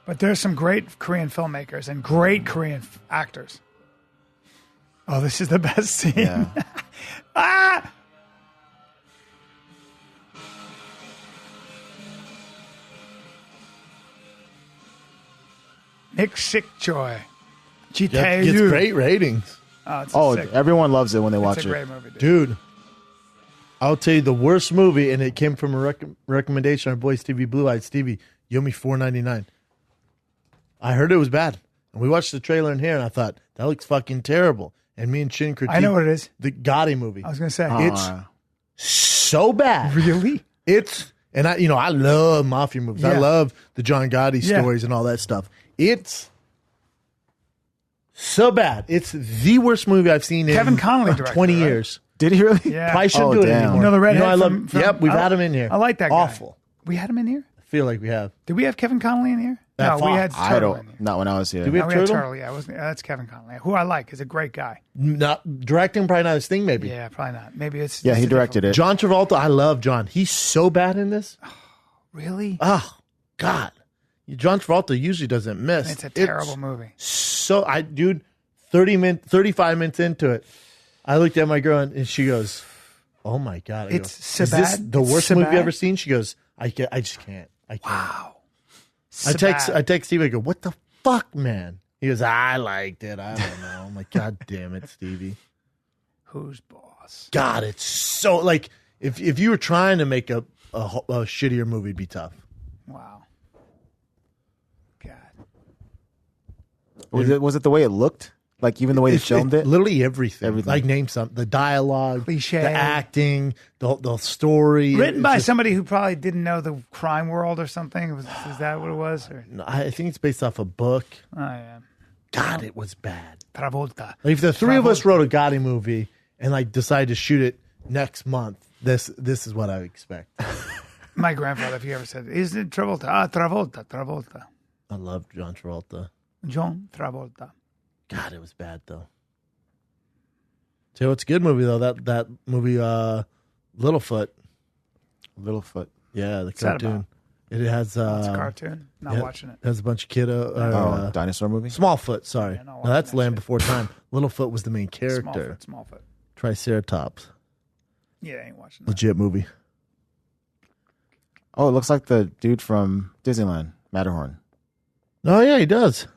But there's some great Korean filmmakers and great Korean actors. Oh, this is the best scene. Yeah. Ah! Nick Sickjoy. Gets Jitae great ratings. Oh, sick. everyone loves it when they It's watch a it. great movie, dude. Dude, I'll tell you the worst movie, and it came from a recommendation. Our boy Stevie Blue Eyed Stevie, Yomi $4.99. I heard it was bad, and we watched the trailer in here, and I thought that looks fucking terrible. And me and Chin critiqued I know what it is. the Gotti movie. I was going to say. It's so bad. Really? And I love mafia movies. I Yeah. love the John Gotti Yeah. stories and all that stuff. It's So bad. It's the worst movie I've seen Kevin in Connolly directed 20 it, right? years. Did he really? Yeah. Probably shouldn't do it damn. anymore. You know the redhead I love. from Yep, we've had him in here. I like that guy. Awful. We had him in here? I feel like we have. Did we have Kevin Connolly in here? That No, we Fox. had I Turtle in don't. here. Not when I was here. Did we have No, we had Turtle? Turtle, yeah. That's Kevin Connolly, who I like. He's a great guy. Not directing, probably not his thing. Maybe. Yeah, probably not. Maybe it's. Yeah, it's he a directed it. John Travolta. I love John. He's so bad in this. Really? Oh God, John Travolta usually doesn't miss. It's a terrible movie. So 35 minutes into it, I looked at my girl and she goes, "Oh my God!" I It's go, so Is this bad? the It's worst so movie bad? you've ever seen? She goes, I just can't. I can't." Wow. I text Sabbat. Stevie. I go, "What the fuck, man?" He goes, "I liked it. I don't know." I'm like, "God damn it, Stevie." Who's boss? God, it's so like if you were trying to make a shittier movie, it'd be tough. Wow. God. Was it the way it looked? Like even the way they filmed it? Literally everything. Everything. Like name something. The dialogue, Cliche. the acting, the story. Written It's by just- somebody who probably didn't know the crime world or something. Is that what it was? Or? No, I think it's based off a book. Oh, yeah. God, it was bad. Travolta. Like if the three of us wrote a Gotti movie and like decided to shoot it next month, this is what I would expect. My grandfather, if he ever said, "Isn't it Travolta?" Ah, Travolta. I love John Travolta. John Travolta. God, it was bad though. Tell you what's a good movie though, that movie Littlefoot. Littlefoot. Yeah, the What's that cartoon. about? It has It's a cartoon. Not watching it. Has a bunch of kiddo. Dinosaur movie? Smallfoot, sorry. Yeah, not No, watching that's that Land shit. Before Time. Littlefoot was the main character. Smallfoot. Triceratops. Yeah, I ain't watching that. Legit movie. Oh, it looks like the dude from Disneyland, Matterhorn. Oh yeah, he does.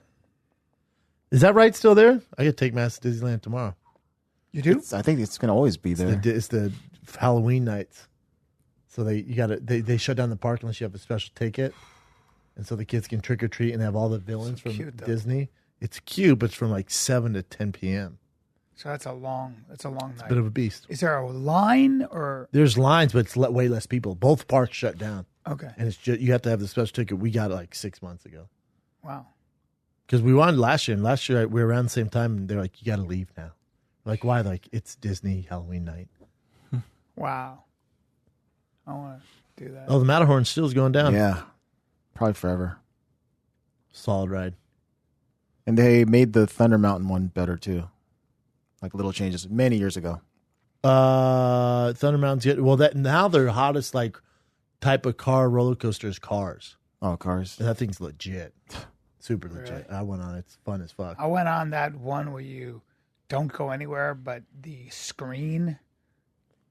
Is that right still there? I could take Mass to Disneyland tomorrow. You do? I think it's going to always be there. It's the Halloween nights. So they shut down the park unless you have a special ticket. And so the kids can trick or treat and have all the villains from cute, though. Disney. It's cute, but it's from like 7 to 10 p.m. So that's a long night. Bit of a beast. Is there a line or? There's lines, but it's way less people. Both parks shut down. Okay. And it's just, you have to have the special ticket. We got it like 6 months ago. Wow. Because we wanted last year, and last year we were around the same time, and they're like, "You got to leave now." Like, why? Like, it's Disney Halloween night. Wow. I want to do that. Oh, the Matterhorn still is going down. Yeah. Probably forever. Solid ride. And they made the Thunder Mountain one better too. Like little changes many years ago. Thunder Mountain's good. Well, that now their hottest like type of car roller coaster is Cars. Oh, Cars. And that thing's legit. Super legit. Really? I went on it. It's fun as fuck. I went on that one where you don't go anywhere, but the screen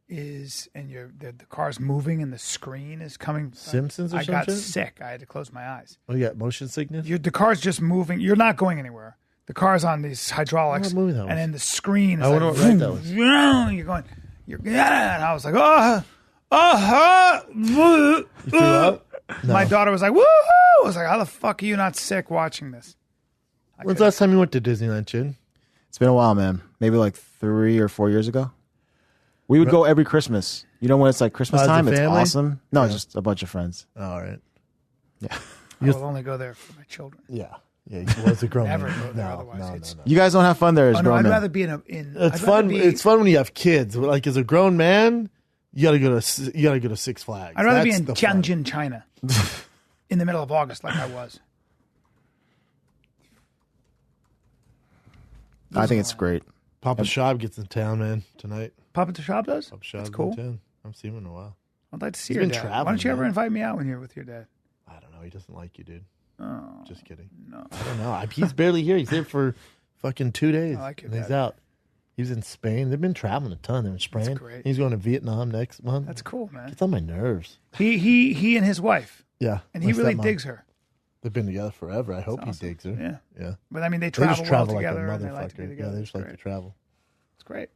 is, and the car's moving and the screen is coming. Simpsons or I some got shit? sick. I had to close my eyes. Oh, you got motion sickness? The car's just moving. You're not going anywhere. The car's on these hydraulics, What movie that was? and then the screen is I wonder like, what ride that was. You're going, yeah. And I was like, You threw up? No. My daughter was like, woohoo! I was like, how the fuck are you not sick watching this? When's the last time you went to Disneyland, Chin? It's been a while, man. Maybe like 3 or 4 years ago. We would go every Christmas. You know when it's like Christmas As a time? It's family? awesome. No, just a bunch of friends. Oh, all right. Yeah. I will only go there for my children. Yeah. Yeah, he was a grown Never man. go there No, otherwise. no, It's- no. You guys don't have fun there as Oh, no, grown I'd men. rather be It's I'd fun. rather be- It's fun when you have kids. Like as a grown man, you gotta go to Six Flags. I'd rather be That's in the fun. Tianjin, China, in the middle of August, like I was. I think it's great. Papa Shab gets in town, man, tonight. Papa Tashab does? Papa Shab's That's cool. in town. I haven't seen him in a while. I'd like to see He's your been dad. Why traveling, don't you ever man. invite me out when you're with your dad? I don't know. He doesn't like you, dude. Oh, Just kidding. no. I don't know. He's barely here. He's here for fucking 2 days. I like your and he's dad. out. He was in Spain. They've been traveling a ton. They're in Spain. great. He's going to Vietnam next month. That's cool, man. It's on my nerves. He and his wife, Yeah. and he my really stepmom. digs her. They've been together forever. I hope That's he digs her. Yeah. Yeah. But I mean, they They travel, just travel well like a together, and they like to be motherfucker. together. Yeah, they just like to It's travel. great.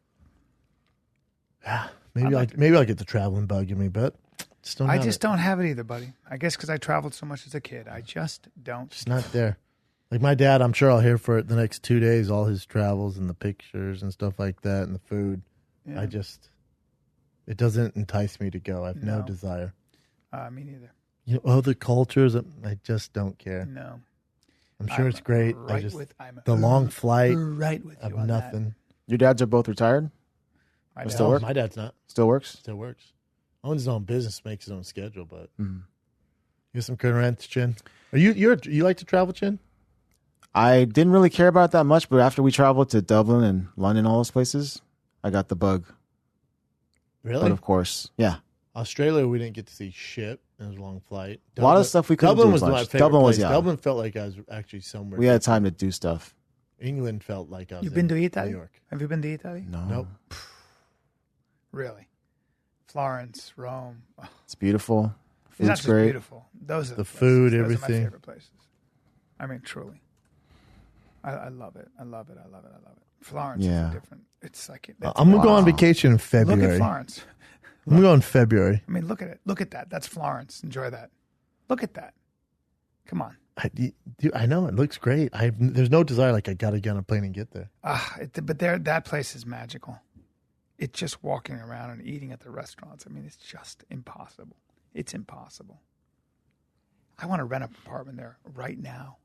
Maybe I'll get the traveling bug in me, but just don't. I have just it. don't have it either, buddy. I guess because I traveled so much as a kid. I just don't. It's not there. Like my dad, I'm sure I'll hear for it the next 2 days, all his travels and the pictures and stuff like that and the food. Yeah. It doesn't entice me to go. I have no No. desire. Me neither. You know, other cultures, I just don't care. No. I'm sure it's great. Right the long flight right with you of on nothing. That. Your dads are both retired? Still work? My dad's not. Still works? Still works. Owns his own business, makes his own schedule, but you got some current rents, Chin? You like to travel, Chin? I didn't really care about it that much, but after we traveled to Dublin and London, all those places, I got the bug. Really? But of course, yeah. Australia, we didn't get to see shit. It was a long flight. A lot of stuff we couldn't Dublin do. Was my favorite Dublin was, place. yeah. Dublin felt like I was actually somewhere. We had time to do stuff. England felt like I was You've been to Italy? New York. Have you been to Italy? No. Nope. Really? Florence, Rome. Oh. It's beautiful. It's not Food's just great. beautiful. Those are the places. food, Those everything. are my favorite places. I mean, truly. I love it. I love it. I love it. I love it. Florence is different. It's like I'm gonna go on vacation in February. Look at Florence. I'm gonna go in February. I mean, look at it. Look at that. That's Florence. Enjoy that. Look at that. Come on. I know it looks great. There's no desire like I gotta get on a plane and get there. But that place is magical. It's just walking around and eating at the restaurants. I mean, it's just impossible. It's impossible. I want to rent an apartment there right now.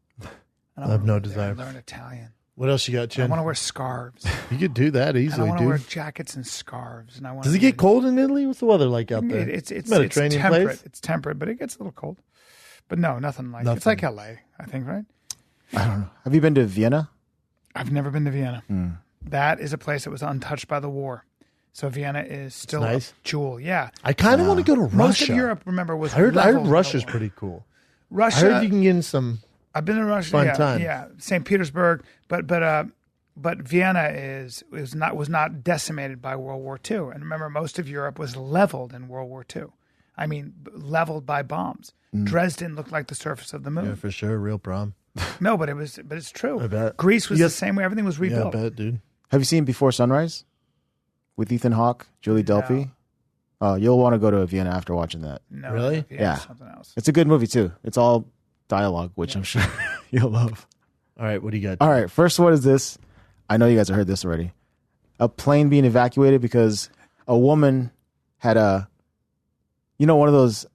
I have no desire. Learn Italian. What else you got, Chin? I want to wear scarves. You could do that easily, I want to dude. wear jackets and scarves. And I want. Does it get cold in Italy? What's the weather like out there? It's Mediterranean temperate. place? It's temperate, but it gets a little cold. But no, nothing like it's like LA, I think, right? I don't know. Have you been to Vienna? I've never been to Vienna. That is a place that was untouched by the war. So Vienna is still nice. a jewel. Yeah. I kind of want to go to Russia. Most of Europe, remember, was I heard leveled Russia's by the war. pretty cool. Russia. I heard you can get in some. I've been to Russia. Fun Yeah, time. yeah. St. Petersburg, but Vienna was not decimated by World War II. And remember, most of Europe was leveled in World War II. I mean, leveled by bombs. Dresden looked like the surface of the moon. Yeah, for sure, real problem. No, but it's true. I bet. Greece was the same way. Everything was rebuilt. Yeah, I bet, dude. Have you seen Before Sunrise with Ethan Hawke, Julie Delpy? You'll want to go to Vienna after watching that. No, Really? Yeah. Something else. It's a good movie too. It's all dialogue, which I'm sure you'll love. All right, what do you got? All right, first one is this. I know you guys have heard this already. A plane being evacuated because a woman had one of those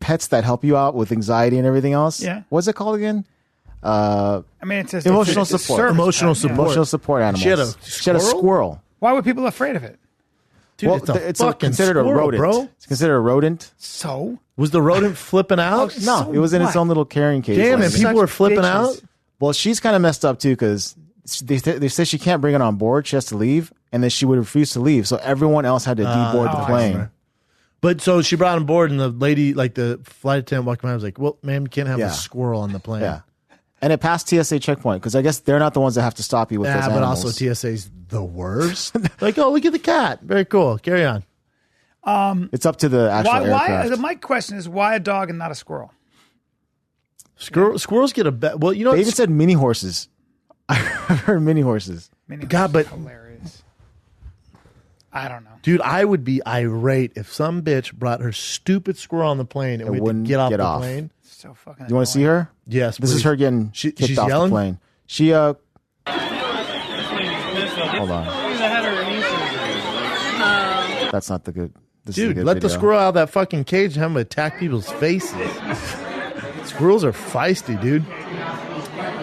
pets that help you out with anxiety and everything else. Yeah. What's it called again? I mean, it's just emotional it's a support. service Emotional pet, yeah. support. Emotional support animals. She had a squirrel. Why were people afraid of it? Dude, Well, it's a fucking considered squirrel, a rodent, bro. It's considered a rodent. So Was the rodent flipping out? No, So it was in its what? own little carrying cage. Damn, like and that. people Such were flipping bitches. out. Well, she's kind of messed up too because they say she can't bring it on board. She has to leave, and then she would refuse to leave. So everyone else had to deboard oh, the I plane. But so she brought him aboard, and the lady, like the flight attendant, walked by and was like, "Well, ma'am, you can't have a squirrel on the plane." Yeah, and it passed TSA checkpoint because I guess they're not the ones that have to stop you with those Yeah, but animals. also TSA's the worst. Like, oh, look at the cat. Very cool. Carry on. It's up to the actual aircraft. My question is, why a dog and not a squirrel? Squirrels get a bet. Well, you know, They even said mini horses. I've heard mini horses. God, but hilarious. I don't know. dude, I would be irate if some bitch brought her stupid squirrel on the plane and It we had to wouldn't get off get the off. plane. So fucking. You want to see her? Yes, This is please. her getting She's kicked off yelling? the plane. She hold on. That's not the good. This is a Dude, good let video. the squirrel out of that fucking cage and have him attack people's faces. Squirrels are feisty, dude.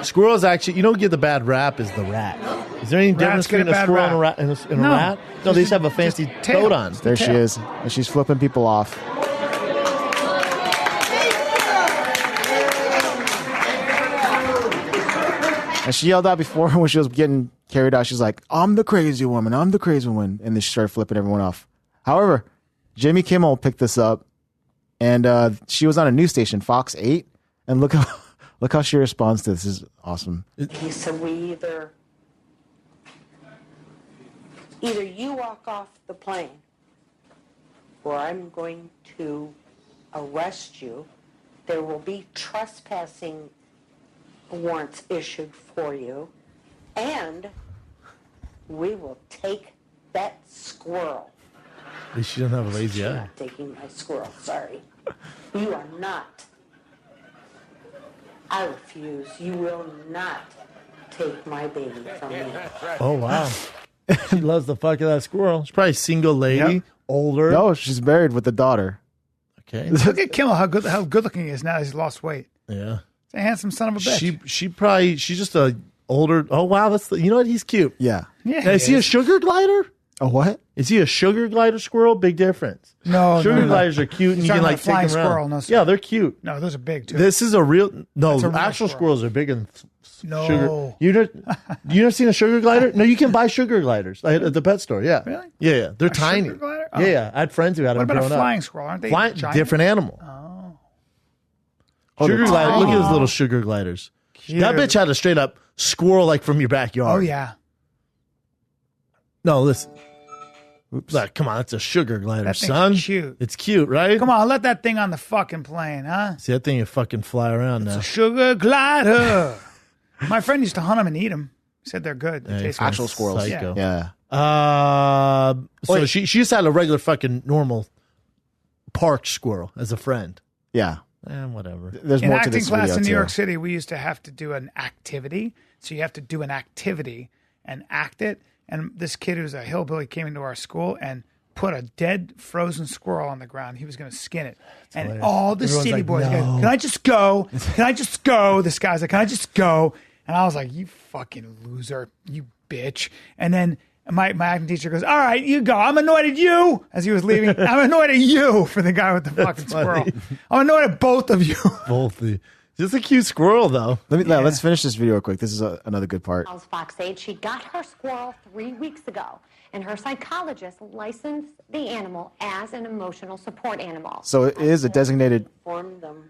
Squirrels actually, you don't get the bad rap is the rat. Is there any difference get a between a bad squirrel rap. and a rat? No. No, they just have a fancy tail. coat on. There she is, and she's flipping people off. And she yelled out before when she was getting carried out. She's like, "I'm the crazy woman. I'm the crazy woman," and then she started flipping everyone off. However, Jimmy Kimmel picked this up, and she was on a news station, Fox 8, and look how she responds to this. This is awesome. He said, we either you walk off the plane or I'm going to arrest you. There will be trespassing warrants issued for you, and we will take that squirrel. At least she doesn't have a lazy You're eye. not taking my squirrel, sorry. You are not. I refuse. You will not take my baby from me. Oh, wow. She loves the fuck of that squirrel. She's probably a single lady, Yep. older. No, she's married with the daughter. Okay. Look at Kimmel, how good looking he is now. He's lost weight. Yeah. It's a handsome son of a bitch. She's just a older. Oh wow, you know what? He's cute. Yeah. Yeah. Is he a sugar glider? A what? Is he a sugar glider squirrel? Big difference. No, sugar gliders are cute, and you can like take them around. Squirrel, no, yeah, they're cute. No, those are big too. This is a real. No, That's a real actual squirrel. squirrels are bigger than No. sugar. You never seen a sugar glider? No, you can buy sugar gliders at the pet store. Yeah, Really? Yeah. They're A tiny. sugar glider? Oh. Yeah. I had friends who had What them about a growing flying up. squirrel? Aren't they giant? Different animal. Oh, Sugar they're glider. Look at tiny. those little sugar gliders. Cute. That bitch had a straight up squirrel like from your backyard. Oh yeah. No, listen. Like, come on, it's a sugar glider, That thing's son. cute. It's cute, right? Come on, let that thing on the fucking plane, huh? See that thing? You fucking fly around now. A sugar glider. My friend used to hunt them and eat them. He said they're good. They taste Actual good. squirrels. Psycho. Yeah. So Wait. she just had a regular fucking normal park squirrel as a friend. Yeah. Whatever. There's In more to acting this class video in New too. York City, we used to have to do an activity. So you have to do an activity and act it. And this kid who's a hillbilly came into our school and put a dead frozen squirrel on the ground. He was going to skin it. And hilarious. all the Everyone's city like, boys "No." go, can I just go? Can I just go? This guy's like, can I just go? And I was like, you fucking loser, you bitch. And then my acting teacher goes, all right, you go. I'm annoyed at you. As he was leaving, I'm annoyed at you for the guy with the fucking squirrel. I'm annoyed at both of you. Both. Just a cute squirrel, though. Let's finish this video real quick. This is another good part. Fox 8. She got her squirrel 3 weeks ago, and her psychologist licensed the animal as an emotional support animal. So it is a designated. Inform them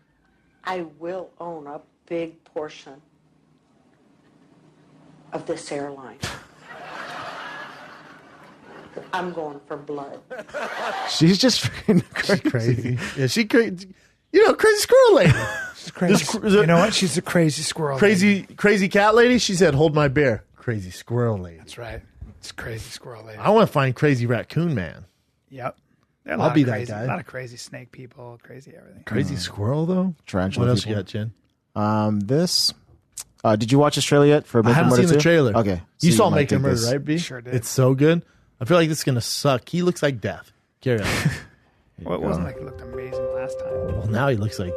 I will own a big portion of this airline. I'm going for blood. She's just freaking Crazy. Yeah, she crazy. Crazy squirrel lady. She's crazy. You know what? She's a crazy squirrel. Crazy cat lady. She said, hold my bear. Crazy squirrel lady. That's right. It's crazy squirrel lady. I want to find crazy raccoon man. Yep. There are a I'll lot be of that crazy, guy. A lot of crazy snake people, crazy everything. Crazy squirrel, though? Tarantula What else people. you got, Jen? This. Did you watch Australia yet for I Making haven't Murder seen the 2? trailer. Okay. You So saw might Making dig Murder, this. right, B? Sure did. It's so good. I feel like this is going to suck. He looks like death. Carry on. Well, it wasn't like he looked amazing last time. Well, now he looks like...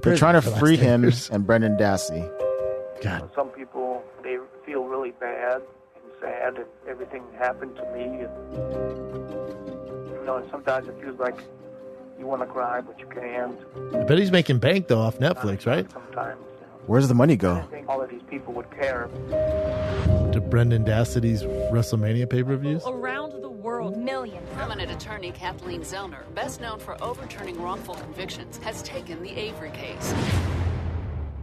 They're trying to free him and Brendan Dassey. God. Some people, they feel really bad and sad and everything happened to me. And, sometimes it feels like you want to cry, but you can't. I bet he's making bank, though, off Netflix, right? Sometimes. Where's the money I go? think all of these people would care. To Brendan Dassey's WrestleMania pay-per-views? Around the world, millions. Prominent attorney Kathleen Zellner, best known for overturning wrongful convictions, has taken the Avery case.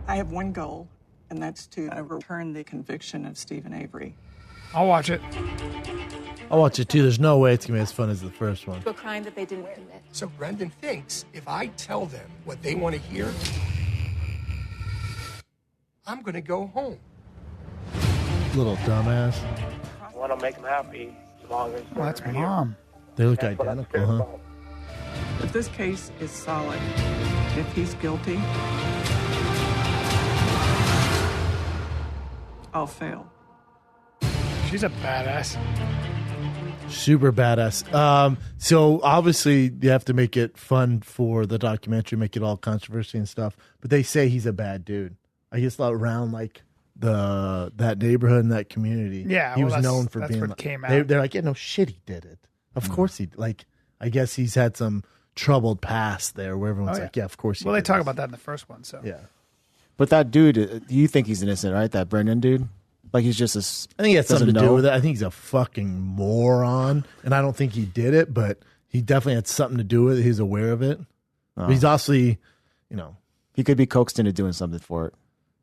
I have one goal, and that's to overturn the conviction of Stephen Avery. I'll watch it. I'll watch it, too. There's no way it's going to be as fun as the first one. A crime that they didn't commit. So Brendan thinks if I tell them what they want to hear, I'm going to go home. Little dumbass. I want to make them happy as long as Well, that's they're here. mom. They look That's what I'm identical, scared huh? about. If this case is solid, if he's guilty, I'll fail. She's a badass. Super badass. So obviously you have to make it fun for the documentary, make it all controversy and stuff. But they say he's a bad dude. I guess around like that neighborhood and that community. Yeah, he well, was that's- known for that's being. what Like, came out. they're like, yeah, no shit, he did it. Of course he like. I guess he's had some troubled past there, where everyone's Oh, yeah. like, yeah, of course. He Well, they did talk this. about that in the first one. So Yeah, But that dude, you think he's innocent, right? That Brendan dude? Like he's just a. I think it has something to doesn't do know? with it. I think he's a fucking moron, and I don't think he did it, but he definitely had something to do with it. He's aware of it. But he's obviously, He could be coaxed into doing something for it.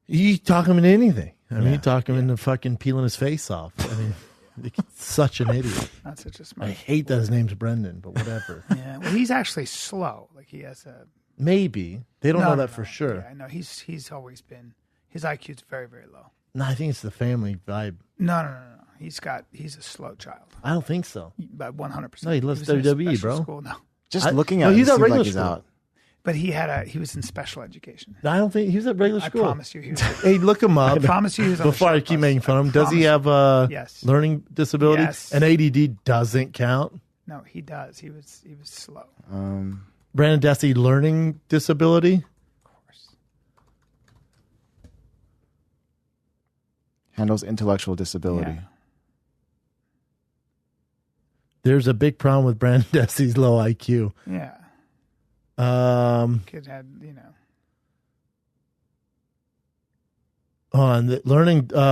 you talk him into anything. I mean, Yeah. you talk him into fucking peeling his face off. I mean, he's such an idiot. that's such a I smart. hate that his name's Brendan, but whatever. Yeah. Well, he's actually slow. Like he has a. Maybe they don't know that for sure. Yeah, I know he's always been. His IQ's very, very low. No, I think it's the family vibe. No. He's a slow child. I don't think so. But 100%. No, he loves was in a WWE, special bro. School. No. Just looking at no, him, he's it at seems regular like he's school. out. But he was in special education. I don't think he was at regular I school. promise you he was. Hey, look him up. I promise you he was on the Before I short keep bus. making fun of him, I does he promise have a Yes. learning disability? Yes. And ADD doesn't count. No, he does. He was slow. Brandon Dassey learning disability. Of course. Handles intellectual disability. Yeah. There's a big problem with Brandon Dassey's low IQ. Yeah. Kid had, Hold on.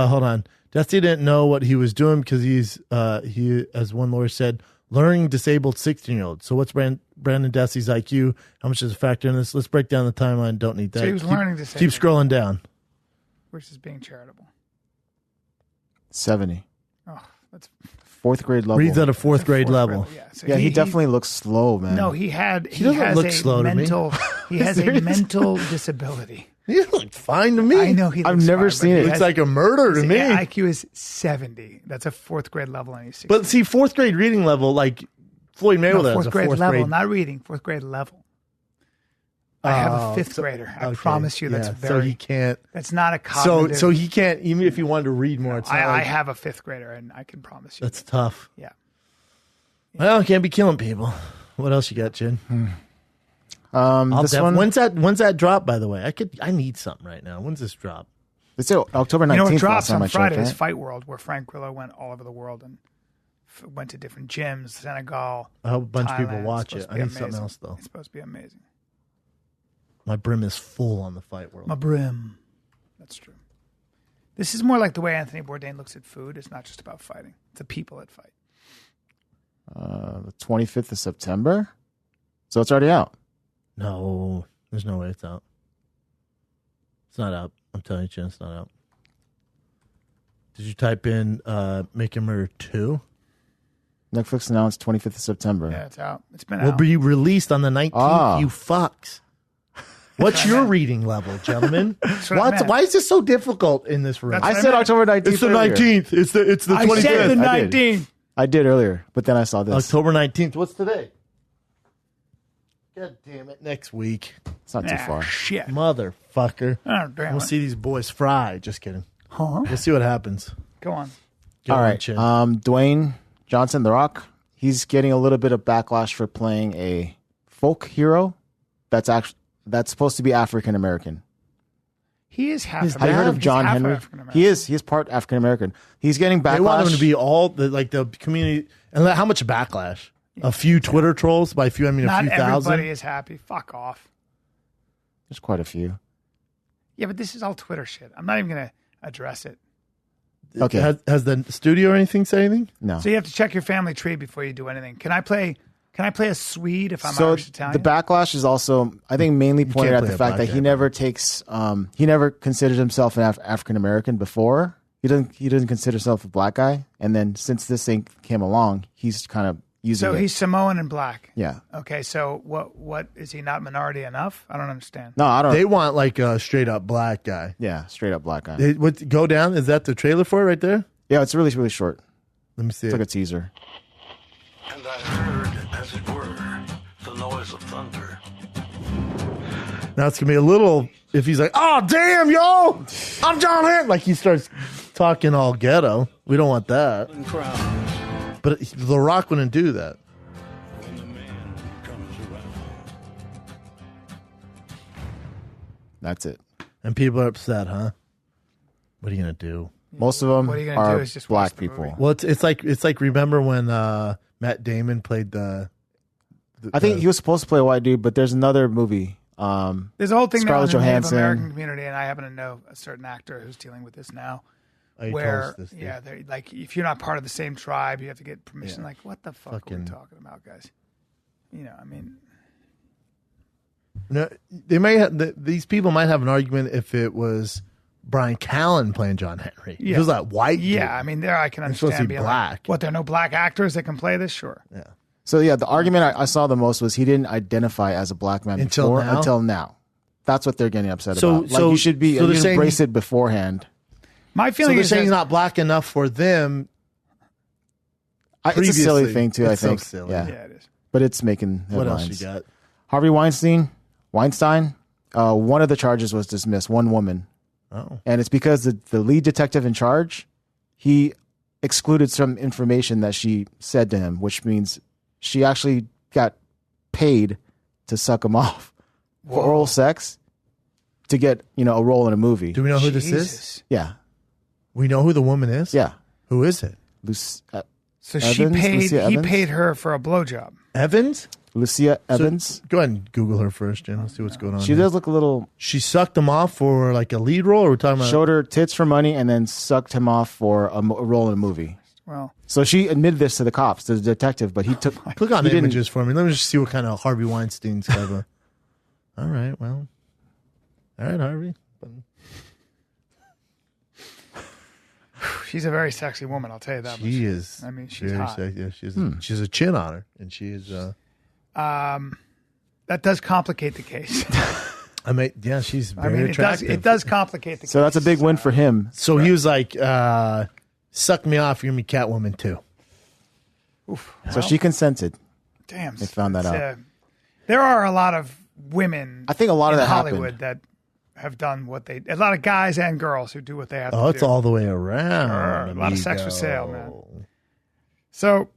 Hold on. Dassey didn't know what he was doing because he, as one lawyer said, learning disabled 16-year-old. So what's Brandon Dassey's IQ? How much is a factor in this? Let's break down the timeline. Don't need that. So he was learning disabled. Keep scrolling down. Which is being charitable. 70. Oh, that's 4th grade level. Reads at a fourth grade level. Yeah, so he definitely looks slow, man. No, he doesn't look has slow a to me. mental. He has a mental disability. He looks fine to me. I know he. I've never seen it. Looks like a murder to his me. IQ is 70. That's a 4th grade level, and he's 60. But see, 4th grade reading level, like Floyd Mayweather has a 4th level, grade. not reading. 4th grade level. I have a 5th grader. I promise you, that's so he can't. That's not a cognitive. So he can't, even if he wanted to read more. It's not I like, have a 5th grader, and I can promise you. That's tough. Yeah. Well, can't be killing people. What else you got, Jen? This one. When's that drop? By the way, I need something right now. When's this drop? It's October 19th. You know what drops last time on I checked, Friday is right? Fight World, where Frank Grillo went all over the world and went to different gyms, Senegal. I hope a bunch of people Thailand. watch It's it. supposed to I be need something amazing. else though. It's supposed to be amazing. My brim is full on the Fight World. My brim. That's true. This is more like the way Anthony Bourdain looks at food. It's not just about fighting. It's the people that fight. The 25th of September. So it's already out. No, there's no way it's out. It's not out. I'm telling you, Jen, it's not out. Did you type in Making Murder 2? Netflix announced 25th of September. Yeah, it's out. It's been Will out. be released on the 19th, you fucks. What's your meant. reading level, gentlemen? what I meant. Why is this so difficult in this room? That's I what I said meant. October 19th. It's the earlier. 19th. It's the 25th. I said the I did. 19th. I did earlier, but then I saw this. October 19th. What's today? God damn it. Next week. It's not too far. Shit. Motherfucker. Oh, damn We'll it. see these boys fry. Just kidding. Huh? We'll see what happens. Go on. Go All on, right. Chin. Dwayne Johnson, The Rock, he's getting a little bit of backlash for playing a folk hero that's supposed to be African American. He is half. Have you heard of John Henry? He is part African American. He's getting backlash. They want him to be all the community. And how much backlash? A few Twitter trolls. By a few, I mean Not a few thousand. everybody is happy. Fuck off. There's quite a few. Yeah, but this is all Twitter shit. I'm not even going to address it. Okay. Has the studio or anything say anything? No. So you have to check your family tree before you do anything. Can I play a Swede if I'm So Irish Italian? the backlash is also, I think, mainly pointed can't at play the a fact that black he guy. never takes, he never considered himself an African American before. He doesn't consider himself a black guy, and then since this thing came along, he's kind of using So it. he's Samoan and black. Yeah. Okay, so what is he not minority enough? I don't understand. No, I don't. They want like a straight up black guy. Yeah, straight up black guy. Go down. Is that the trailer for it right there? Yeah, it's really, really short. Let me see. It's it. like a teaser. And I heard, as it were, the noise of thunder. Now it's gonna be a little. If he's like, "Oh damn, yo, I'm John Henry," like he starts talking all ghetto. We don't want that. But The Rock wouldn't do that. When the man comes around. That's it. And people are upset, huh? What are you gonna do? Most of them What are you gonna are do is just watch black the people. movie. Well, it's like remember when Matt Damon played the I think he was supposed to play a white dude, but there's another movie. There's a whole thing now in Scarlett the Native Johansson. American community, and I happen to know a certain actor who's dealing with this now. Oh, you told Where, us this, dude. yeah, they're like, if you're not part of the same tribe, you have to get permission. Yeah. Like, what the fuck are we talking about, guys? You know, I mean, No, they may have, these people might have an argument if it was Brian Callen playing John Henry. If it was that white. yeah, dude. I mean, there I can He's supposed to understand be being black. like, what, there are no black actors that can play this? Sure. Yeah. So yeah, the argument I saw the most was he didn't identify as a black man Until before now? until now. That's what they're getting upset So- about. Like so- you should be so they're you saying embrace it beforehand. My So feeling they're is saying he's that not black enough for them. It's a silly Previously. thing too. It's I so think. silly. Yeah. it is. But it's making What headlines. else you got? Harvey Weinstein. One of the charges was dismissed. One woman, Oh, and it's because the lead detective in charge, he excluded some information that she said to him, which means she actually got paid to suck him off for oral sex to get a role in a movie. do we know who this is? Jesus. Yeah. We know who the woman is? Yeah. Who is it? So he paid her for a blowjob. Evans? Lucia Evans. So, go ahead and Google her first, Jen. Let's see what's going on. She does look a little... She sucked him off for like a lead role, or we're talking about... Showed her tits for money and then sucked him off for a role in a movie. Well, so she admitted this to the cops, to the detective, but he took... Click on images for me. Let me just see what kind of Harvey Weinstein's cover. All right, well. All right, Harvey. She's a very sexy woman, I'll tell you that much. She is. I mean, she's very hot. sexy. Yeah, she's a chin on her, and she is... that does complicate the case. She's very attractive. It does complicate the case. So that's a big win for him. So he was like, suck me off, you're going to be Catwoman too. Oof. So she consented. Damn. They found that out. There are a lot of women I think a lot of in that Hollywood happened. that have done what they... A lot of guys and girls who do what they have to do. Oh, it's all the way around. A lot of sex for sale, man. So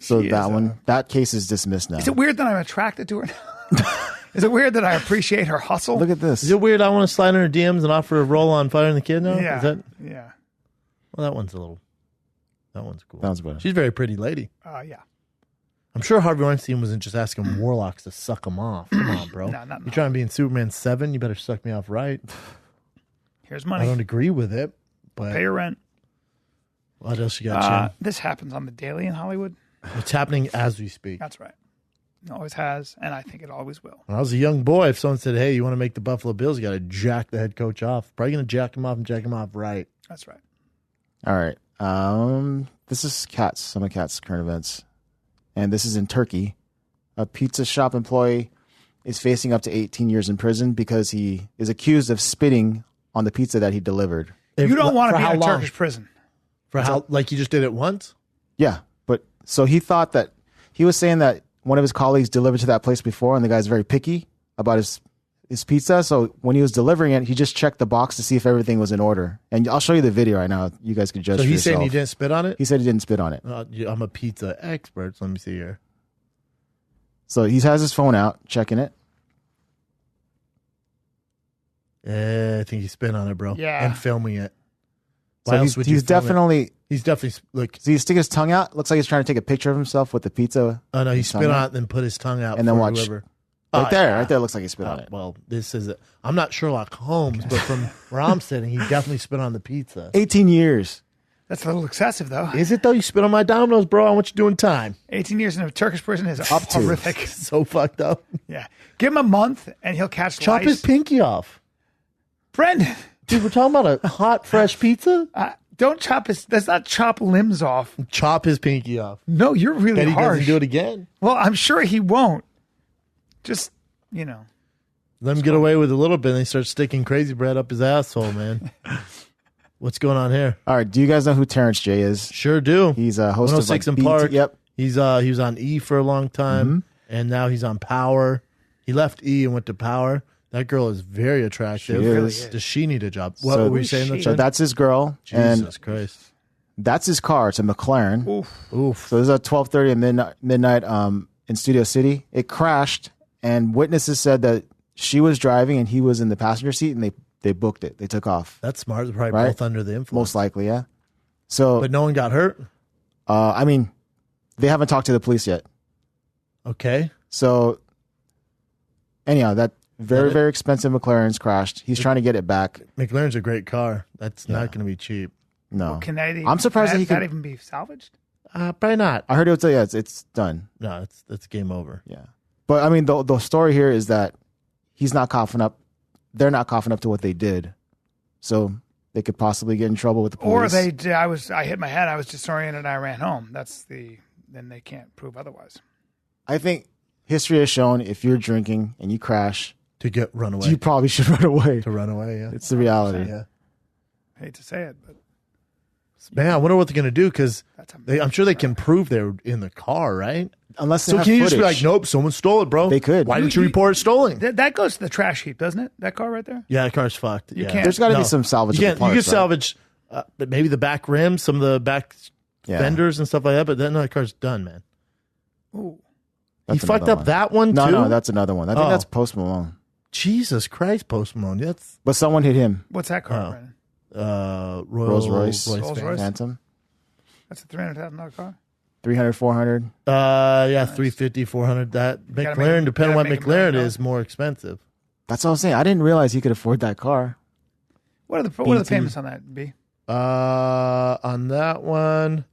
that case is dismissed now. Is it weird that I'm attracted to her now? Is it weird that I appreciate her hustle? Look at this. Is it weird I want to slide in her DMs and offer a role on Fighting the Kid now? Yeah. Is that... Yeah. Well, that one's cool. Sounds better. She's a very pretty lady. Yeah. I'm sure Harvey Weinstein wasn't just asking warlocks to suck him off. Come on, bro. No. You're trying to be in Superman 7, you better suck me off right. Here's money. I don't agree with it, but... Pay your rent. What else you got, Chin? This happens on the daily in Hollywood. It's happening as we speak. That's right. It always has, and I think it always will. When I was a young boy, if someone said, hey, you want to make the Buffalo Bills, you got to jack the head coach off. Probably going to jack him off and jack him off right. That's right. All right. This is some of Cat's current events. And this is in Turkey. A pizza shop employee is facing up to 18 years in prison because he is accused of spitting on the pizza that he delivered. You don't want to be in a Turkish prison. For how, like you just did it once? Yeah. But so he thought that, he was saying that one of his colleagues delivered to that place before, and the guy's very picky about his pizza. So when he was delivering it, he just checked the box to see if everything was in order. And I'll show you the video right now. You guys can judge for yourself. So he's saying he didn't spit on it? He said he didn't spit on it. I'm a pizza expert, so let me see here. So he has his phone out, checking it. I think he spit on it, bro. Yeah. And filming it. So he's definitely... He's definitely like. So he's sticking his tongue out. Looks like he's trying to take a picture of himself with the pizza. Oh no, he spit on it, then put his tongue out, and then watch. Whoever. Right there, looks like he spit on it. Well, this is it. I'm not Sherlock Holmes, but from where I'm sitting, he definitely spit on the pizza. 18 years. That's a little excessive, though. Is it though? You spit on my Domino's, bro. I want you doing time. 18 years in a Turkish prison is Up to. horrific. So fucked up. Yeah, give him a month and he'll catch Chop lice. his pinky off, Brendan. Dude, we're talking about a hot, fresh pizza. Don't chop his. Let's not chop limbs off. Chop his pinky off. No, you're really Then he harsh. doesn't do it again. Well, I'm sure he won't. Just let him get away with a little bit, and they start sticking crazy bread up his asshole, man. What's going on here? All right, do you guys know who Terrence J is? Sure do. He's a host of like in BT. Park. Yep. He was on E for a long time, and now he's on Power. He left E and went to Power. That girl is very attractive. She is. Does she need a job? What were we saying? So that's his girl. Jesus Christ. That's his car. It's a McLaren. Oof. So this is at 12:30 at midnight in Studio City. It crashed, and witnesses said that she was driving and he was in the passenger seat, and they booked it. They took off. That's smart. They're probably both under the influence. Most likely, yeah. So, but no one got hurt? I mean, they haven't talked to the police yet. Okay. So, anyhow, that very expensive McLaren's crashed. He's trying to get it back. McLaren's a great car. That's not going to be cheap. No. Well, can that I'm surprised that he could even be salvaged. Probably not. I heard it's done. No, it's game over. Yeah. But I mean, the story here is that he's not coughing up. They're not coughing up to what they did. So they could possibly get in trouble with the police. Or I hit my head. I was disoriented and I ran home. Then they can't prove otherwise. I think history has shown if you're drinking and you crash, to run away, you probably should run away. To run away, yeah. It's the reality. Yeah. I hate to say it, but man, I wonder what they're going to do because I'm sure they can prove they were in the car, right? Unless they so have can you footage. just be like, nope, someone stole it, bro? They could. Why didn't you report it stolen? That goes to the trash heap, doesn't it? That car right there. Yeah, the car's fucked. You yeah. can't. There's got to be some salvageable You parts. can right? salvage maybe the back rims, some of the back fenders and stuff like that, but then the car's done, man. Ooh. He fucked up that one too? No, that's another one. I think that's Post Malone. Jesus Christ, Post Malone. But someone hit him. What's that car, Brandon? Rolls-Royce Phantom. That's a $300,000 car. 300, 400. Yeah, 350, 400. That McLaren, depending on what McLaren is, more expensive. That's what I'm saying. I didn't realize he could afford that car. What are the payments on that, B? On that one,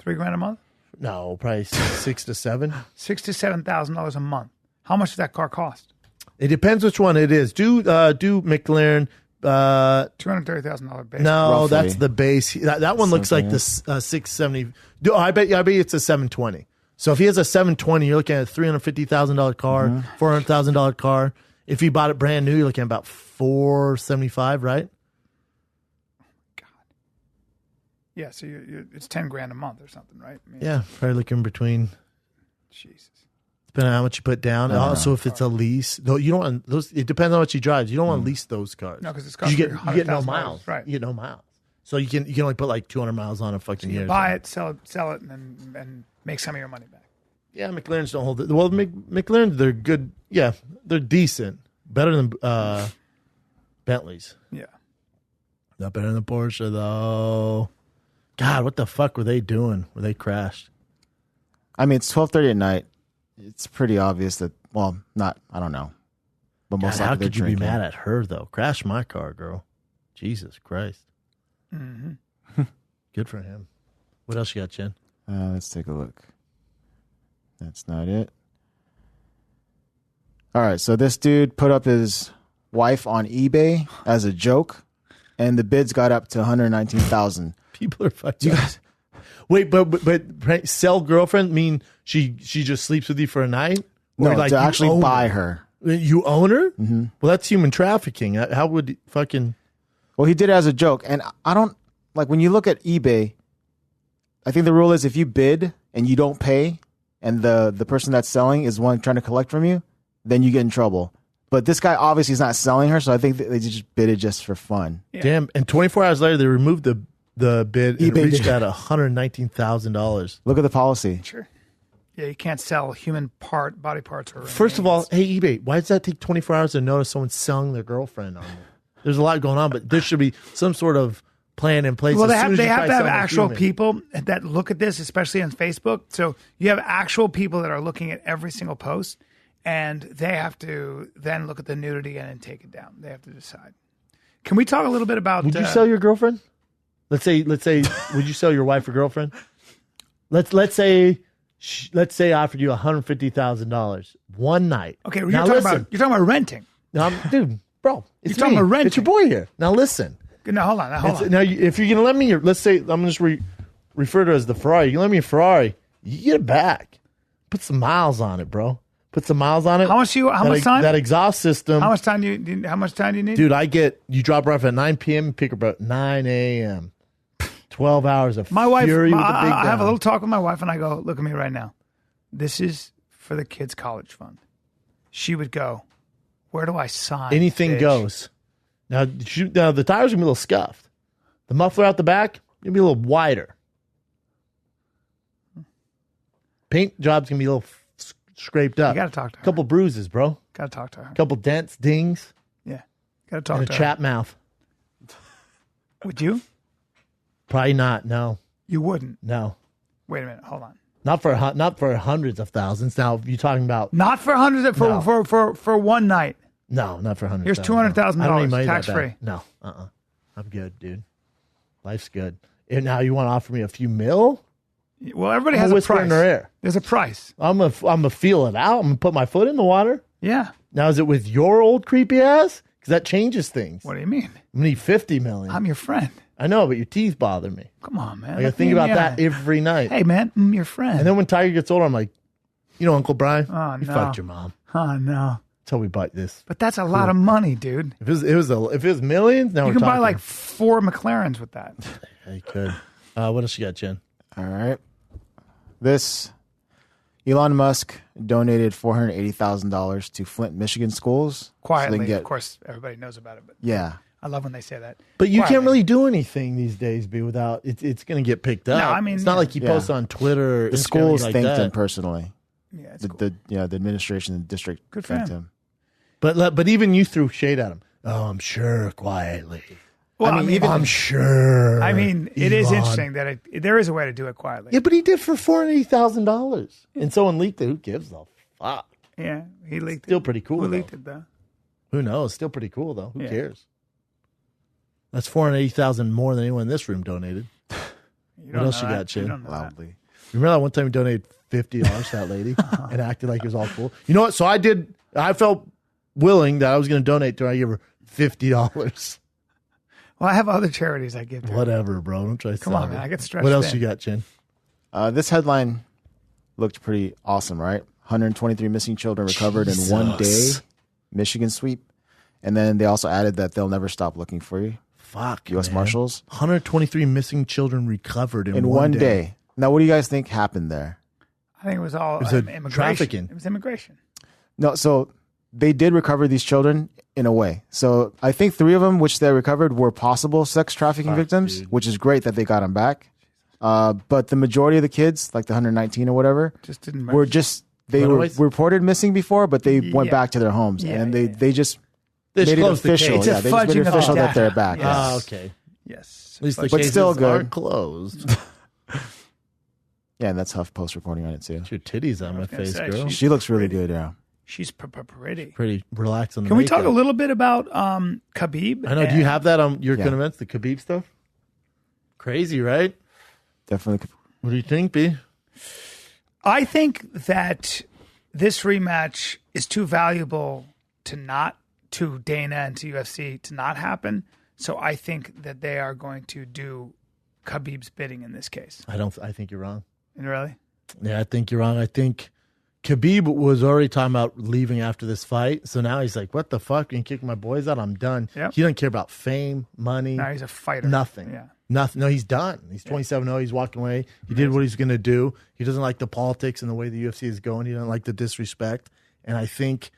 $3,000 a month? No, probably 6 to 7. $6,000 to $7,000 a month. How much does that car cost? It depends which one it is. Do McLaren $230,000 base. No, roughly. that's the base. That one looks like the 670. I bet it's a 720. So if he has a 720, you're looking at a $350,000 car, $400,000 car. If you bought it brand new, you're looking at about $475, right? God. Yeah, so it's $10,000 a month or something, right? I mean, Yeah, probably looking between. Jesus. Depending on how much you put down. Also, if it's a lease, though, you don't want those. It depends on what you drive. You don't want to lease those cars. No, because it's you get no miles. Right. You get no miles. So you can only put like 200 miles on a fucking year. Buy it, sell it, and make some of your money back. Yeah, McLarens don't hold it. Well, McLarens, they're good. Yeah, they're decent. Better than Bentleys. Yeah. Not better than the Porsche, though. God, what the fuck were they doing when they crashed? I mean, it's 12:30 at night. It's pretty obvious that, well, not, I don't know. But most God, how likely could you drinking. be mad at her, though? Crash my car, girl. Jesus Christ. Mm-hmm. Good for him. What else you got, Jen? Let's take a look. That's not it. All right, so this dude put up his wife on eBay as a joke, and the bids got up to $119,000. People are fucking. Wait, but sell girlfriend mean she just sleeps with you for a night? No, Or like to you actually own buy her. You own her? Mm-hmm. Well, that's human trafficking. How would fucking? Well, he did it as a joke, and I don't like when you look at eBay. I think the rule is if you bid and you don't pay, and the person that's selling is one trying to collect from you, then you get in trouble. But this guy obviously is not selling her, so I think they just bid it just for fun. Yeah. Damn! And 24 hours later, they removed the bid and eBay it reached did. at $119,000. Look at the policy. Sure. Yeah, you can't sell human body parts. Or First of all, hey eBay, why does that take 24 hours to notice someone selling their girlfriend on there? There's a lot going on, but there should be some sort of plan in place. Well, they as soon have as to you try have selling a actual human. people that look at this, especially on Facebook. So you have actual people that are looking at every single post, and they have to then look at the nudity and then take it down. They have to decide. Can we talk a little bit about? Would you sell your girlfriend? Let's say, would you sell your wife or girlfriend? Let's say I offered you $150,000 one night. Okay, you're talking about renting. No, dude, bro, You're talking about renting. It's your boy here. Now listen. No, hold on. Now, if you're gonna let me, let's say I'm gonna just refer to it as the Ferrari. You let me a Ferrari, you get it back. Put some miles on it, bro. Put some miles on it. How much time? That exhaust system. How much time do you need? Dude, you drop her off at 9 p.m. and pick her up at 9 a.m. 12 hours of My wife, fury with the big I have a down. little talk with my wife, and I go, look at me right now. This is for the kids' college fund. She would go, where do I sign? Anything bitch? goes. Now the tires are gonna be a little scuffed. The muffler out the back gonna be a little wider. Paint job's gonna be a little scraped up. You gotta talk to her. Couple bruises, bro. Gotta talk to her. Couple dents, dings, Yeah, gotta talk and to a her. chap mouth. Would you? Probably not. No, You wouldn't. no. Wait a minute. Hold on. Not for hundreds of thousands. Now you're talking about Not for hundreds No. for one night. no, not for hundreds. Here's $200,000 I don't need money that tax free. bad. No, I'm good, dude. Life's good. And now you want to offer me a few mil? Well, everybody I'm has gonna a whisper price. in her ear. There's a price. I'm gonna feel it out. I'm gonna put my foot in the water. Yeah. Now is it with your old creepy ass? Because that changes things. What do you mean? I'm gonna need $50 million. I'm your friend. I know, but your teeth bother me. Come on, man. I gotta Look think me in about the that eye. every night. Hey, man, I'm your friend. And then when Tiger gets older, I'm like, Uncle Bryan, Oh, you no. fucked your mom. Oh no. That's how we bite this. But that's a lot of money, dude. If it was millions, now You we're can buy talking. like 4 McLarens with that. Yeah, you could. What else you got, Jen? All right. This Elon Musk donated $480,000 to Flint, Michigan schools. Quietly, so they can get, of course, everybody knows about it. But Yeah. I love when they say that. But you Quietly. can't really do anything these days, B, without it's going to get picked up. No, I mean, it's not yeah. like you post on Twitter. Or The Instagram, schools like thanked that. him personally. Yeah, it's The, cool. the administration and district Good for thanked him. him. But even you threw shade at him. Oh, I'm sure quietly. Well, I mean, I'm sure. I mean, it is interesting that there is a way to do it quietly. Yeah, but he did for $480,000, and someone leaked it. Who gives a fuck? Yeah, he leaked it. Still pretty cool. Who leaked it though? Who knows? Still pretty cool though. Who cares? That's $480,000 more than anyone in this room donated. What else you got, Chin? Loudly. Remember that one time we donated $50 to that lady and acted like it was all cool? You know what? So I felt willing that I was going to donate to her. I gave her $50. Well, I have other charities I give to. Whatever, bro. Don't try to Come on, man. I get stressed. What else you got, Chin? This headline looked pretty awesome, right? 123 missing children recovered in one day. Michigan sweep. And then they also added that they'll never stop looking for you. Fuck, U.S. man. Marshals. 123 missing children recovered in one day. Now, what do you guys think happened there? I think it was all immigration. Trafficking. It was immigration. No, so they did recover these children in a way. So I think 3 of them, which they recovered, were possible sex trafficking victims, which is great that they got them back. But the majority of the kids, like the 119 or whatever, just didn't were just they were reported missing before, but they went back to their homes and they just made it official. Yeah, they just made it official that they're back. Yes. Oh, okay. Yes, at least the but cases still good. are closed. Yeah, and that's Huffpost reporting on it too. Your titties on my face, girl. She looks really good. Yeah, she's pretty. Pretty relaxed on the Can we makeup. talk a little bit about Khabib? I know. Do you have that on your events, the Khabib stuff? Crazy, right? Definitely. What do you think, B? I think that this rematch is too valuable to Dana and to UFC to not happen. So I think that they are going to do Khabib's bidding in this case. I think you're wrong. Really? Yeah, I think you're wrong. I think Khabib was already talking about leaving after this fight. So now he's like, what the fuck? You can kick my boys out? I'm done. Yep. He doesn't care about fame, money. Now he's a fighter. Nothing. Yeah. Nothing. No, he's done. He's 27-0. He's walking away. He did what he's going to do. He doesn't like the politics and the way the UFC is going. He doesn't like the disrespect. And I think,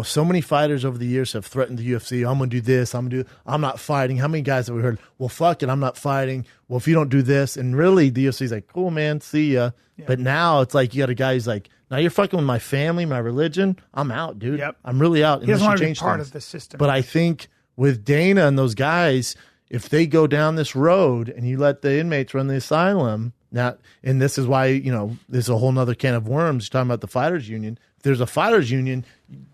so many fighters over the years have threatened the UFC. I'm going to do this. I'm not fighting. How many guys have we heard? Well, fuck it. I'm not fighting. Well, if you don't do this. And really, the UFC is like, cool, man. See ya. Yeah. But now it's like you got a guy who's like, now you're fucking with my family, my religion. I'm out, dude. Yep. I'm really out. He doesn't want to be part of the system. But I think with Dana and those guys, if they go down this road and you let the inmates run the asylum, and this is why, there's a whole nother can of worms. You're talking about the fighters union. If there's a fighters union,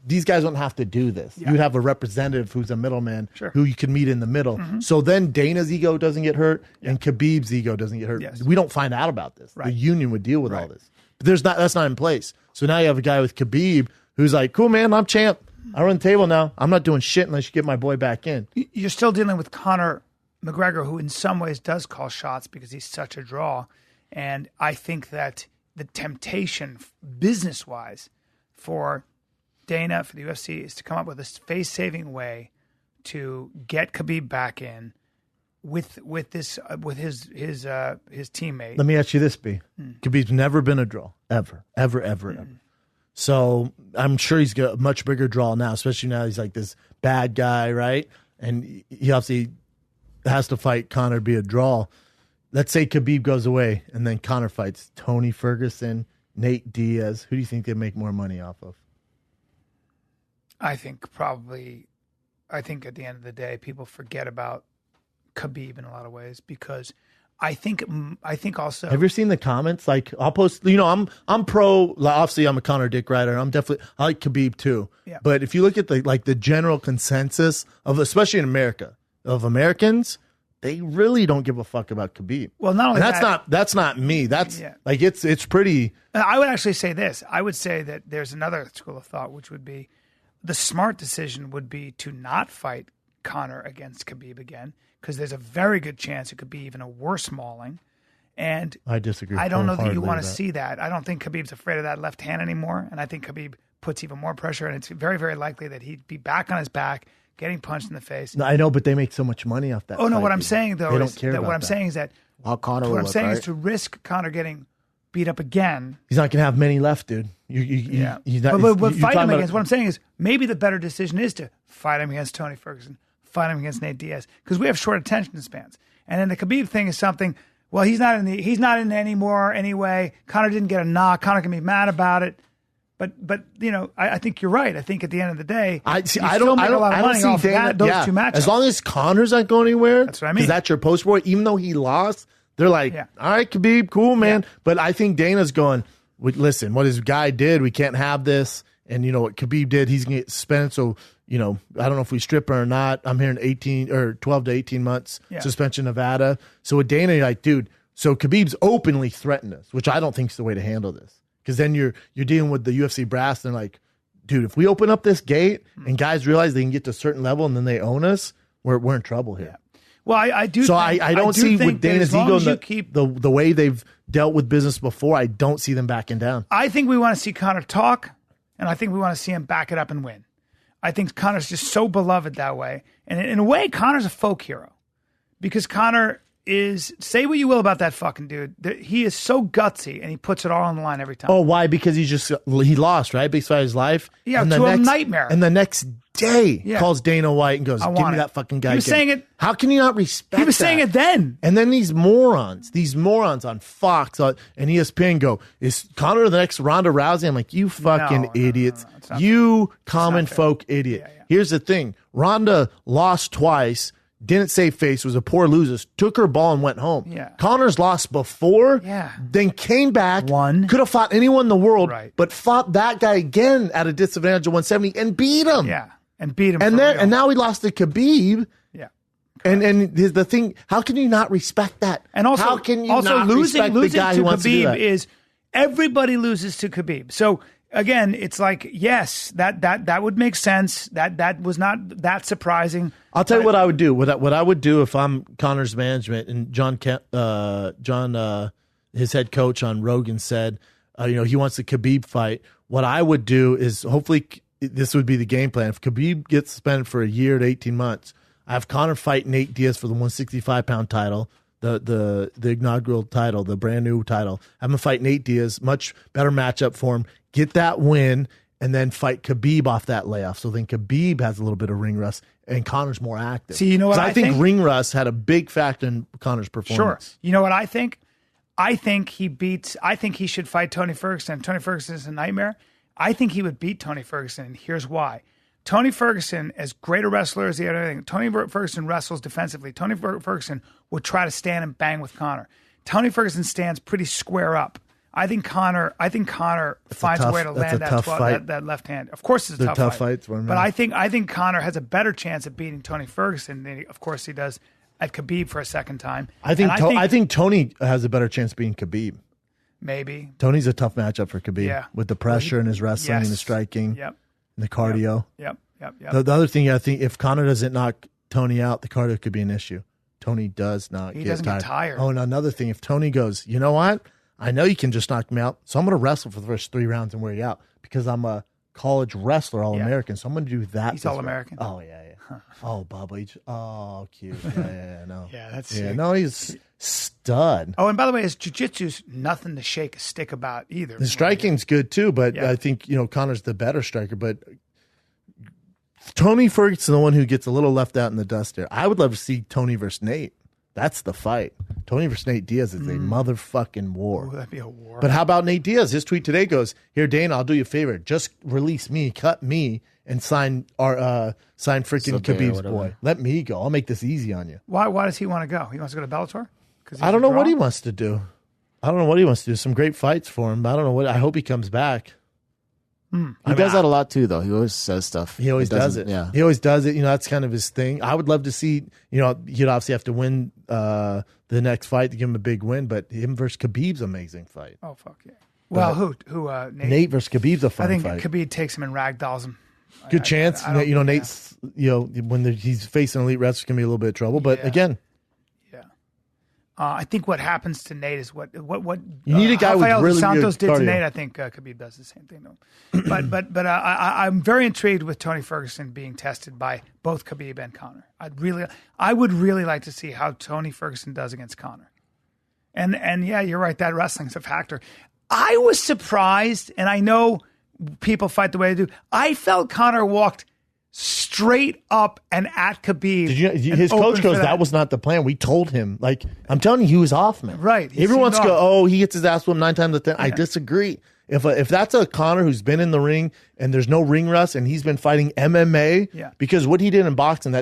these guys don't have to do this. Yeah. You have a representative who's a middleman who you can meet in the middle. Mm-hmm. So then Dana's ego doesn't get hurt and Khabib's ego doesn't get hurt. Yes. We don't find out about this. Right. The union would deal with all this. But that's not in place. So now you have a guy with Khabib who's like, cool, man, I'm champ. I run the table now. I'm not doing shit unless you get my boy back in. You're still dealing with Conor McGregor, who in some ways does call shots because he's such a draw. And I think that the temptation, business-wise, for Dana, for the UFC, is to come up with a face-saving way to get Khabib back in with his teammate. Let me ask you this, B. Khabib's never been a draw, ever. So I'm sure he's got a much bigger draw now, especially now he's like this bad guy, right? And he obviously has to fight Conor to be a draw. Let's say Khabib goes away and then Conor fights Tony Ferguson, Nate Diaz. Who do you think they make more money off of? I think at the end of the day, people forget about Khabib in a lot of ways because I think also. Have you seen the comments? Like I'll post, I'm pro, obviously I'm a Conor dick rider. I like Khabib too. Yeah. But if you look at the general consensus of, especially in America, of Americans, they really don't give a fuck about Khabib. Well, not only that's not me. That's like it's pretty. I would actually say this. I would say that there's another school of thought, which would be the smart decision would be to not fight Conor against Khabib again, because there's a very good chance it could be even a worse mauling. And I disagree. I don't know that you want to see that. I don't think Khabib's afraid of that left hand anymore, and I think Khabib puts even more pressure, and it's very, very likely that he'd be back on his back, getting punched in the face. No, I know, but they make so much money off that. Oh no, what I'm saying though is that what I'm saying is that Conor what I'm saying is to risk Conor getting beat up again. He's not going to have many left, dude. He's not, but fight him against. What I'm saying is maybe the better decision is to fight him against Tony Ferguson, fight him against Nate Diaz, because we have short attention spans. And then the Khabib thing is something. Well, he's not in anymore anyway. Conor didn't get a knock. Conor can be mad about it. But you know, I think you're right. I think at the end of the day, I don't see Dana. Those two matchups. As long as Conor's not going anywhere, that's what I mean. Because that's your poster boy. Even though he lost, they're like, all right, Khabib, cool, man. Yeah. But I think Dana's going, listen, what his guy did, we can't have this. And you know what Khabib did, he's going to get suspended. So, you know, I don't know if we strip her or not. I'm hearing 18 or 12 to 18 months suspension, Nevada. So with Dana, you're like, dude, so Khabib's openly threatened us, which I don't think is the way to handle this. Because then you're dealing with the UFC brass, and they're like, dude, if we open up this gate and guys realize they can get to a certain level and then they own us, we're in trouble here. Yeah. Well, I do. So think, I don't see with Dana's ego and the way they've dealt with business before, I don't see them backing down. I think we want to see Conor talk, and I think we want to see him back it up and win. I think Conor's just so beloved that way. And in a way, Conor's a folk hero. Because Conor is, say what you will about that fucking dude, he is so gutsy and he puts it all on the line every time. Oh, why? Because he lost, right? Beside his life. Yeah, and to a nightmare. And the next day calls Dana White and goes, give me that fucking guy. He was saying it. How can you not respect He was saying it then. And then these morons on Fox and ESPN go, is Conor the next Ronda Rousey? I'm like, you fucking idiots. No, you common folk idiot. Yeah. Here's the thing. Ronda lost twice. Didn't save face, was a poor loser, took her ball and went home. Yeah. Conor's lost before, then came back, could have fought anyone in the world, but fought that guy again at a disadvantage of 170 and beat him. Yeah, and beat him. And now he lost to Khabib. Yeah. And the thing, how can you not respect that? And also, how can you not respect the guy who wants to do that? Is everybody loses to Khabib. So again, it's like, yes, that would make sense. That was not that surprising. I'll tell you what I would do. What I would do if I'm Conor's management and John, his head coach on Rogan said, he wants the Khabib fight. What I would do is, hopefully this would be the game plan. If Khabib gets suspended for a year to 18 months, I have Conor fight Nate Diaz for the 165-pound title, the inaugural title, the brand new title. I'm gonna fight Nate Diaz, much better matchup for him. Get that win, and then fight Khabib off that layoff. So then Khabib has a little bit of ring rust, and Conor's more active. See, you know what I think? Ring rust had a big factor in Conor's performance. Sure. You know what I think? I think he should fight Tony Ferguson. Tony Ferguson is a nightmare. I think he would beat Tony Ferguson, and here's why. Tony Ferguson, as great a wrestler as he had anything, Tony Ferguson wrestles defensively. Tony Ferguson would try to stand and bang with Conor. Tony Ferguson stands pretty square up. I think Conor finds a way to land that left hand. Of course, it's a tough fight. But I think Conor has a better chance at beating Tony Ferguson than, of course, he does at Khabib for a second time. I think Tony has a better chance of beating Khabib. Maybe. Tony's a tough matchup for Khabib with the pressure and his wrestling and the striking. Yep. And the cardio. Yep. The other thing, I think, if Conor doesn't knock Tony out, the cardio could be an issue. Tony does not get tired. Oh, and another thing, if Tony goes, you know what? I know you can just knock me out, so I'm going to wrestle for the first 3 rounds and wear you out because I'm a college wrestler, All-American, so I'm going to do that. He's All-American? Oh, yeah. Huh. Oh, Bubba. Oh, cute. No. Yeah, that's no, he's stud. Oh, and by the way, his jiu-jitsu's nothing to shake a stick about either. The striking's good too, but I think, Conor's the better striker, but Tony Ferguson's the one who gets a little left out in the dust there. I would love to see Tony versus Nate. That's the fight. Tony versus Nate Diaz is a motherfucking war. Ooh, that'd be a war. But how about Nate Diaz? His tweet today goes, here, Dana, I'll do you a favor. Just release me, cut me, and sign freaking Khabib's boy. Let me go. I'll make this easy on you. Why does he want to go? He wants to go to Bellator? I don't know what he wants to do. Some great fights for him. But I don't know what. I hope he comes back. He does that a lot too, though. He always says stuff. He always does it. Yeah, he always does it. That's kind of his thing. I would love to see. He'd obviously have to win the next fight to give him a big win. But him versus Khabib's an amazing fight. Oh fuck yeah! Well, who? Nate versus Khabib's a fun fight. I think Khabib takes him and ragdolls him. Good chance. Nate's. When he's facing elite wrestlers, can be a little bit of trouble. But again. I think what happens to Nate is what you need a guy with really Santos good did cardio. to Nate. I think Khabib does the same thing to him. But I'm very intrigued with Tony Ferguson being tested by both Khabib and Conor. I would really like to see how Tony Ferguson does against Conor. And yeah, you're right. That wrestling's a factor. I was surprised, and I know people fight the way they do. I felt Conor walked straight up and at Khabib. His coach goes, that was not the plan. We told him. I'm telling you, he was off, man. Right. Everyone's go, he gets his ass whooped 9 times out of 10. I disagree. If that's a Conor who's been in the ring and there's no ring rust and he's been fighting MMA, because what he did in boxing,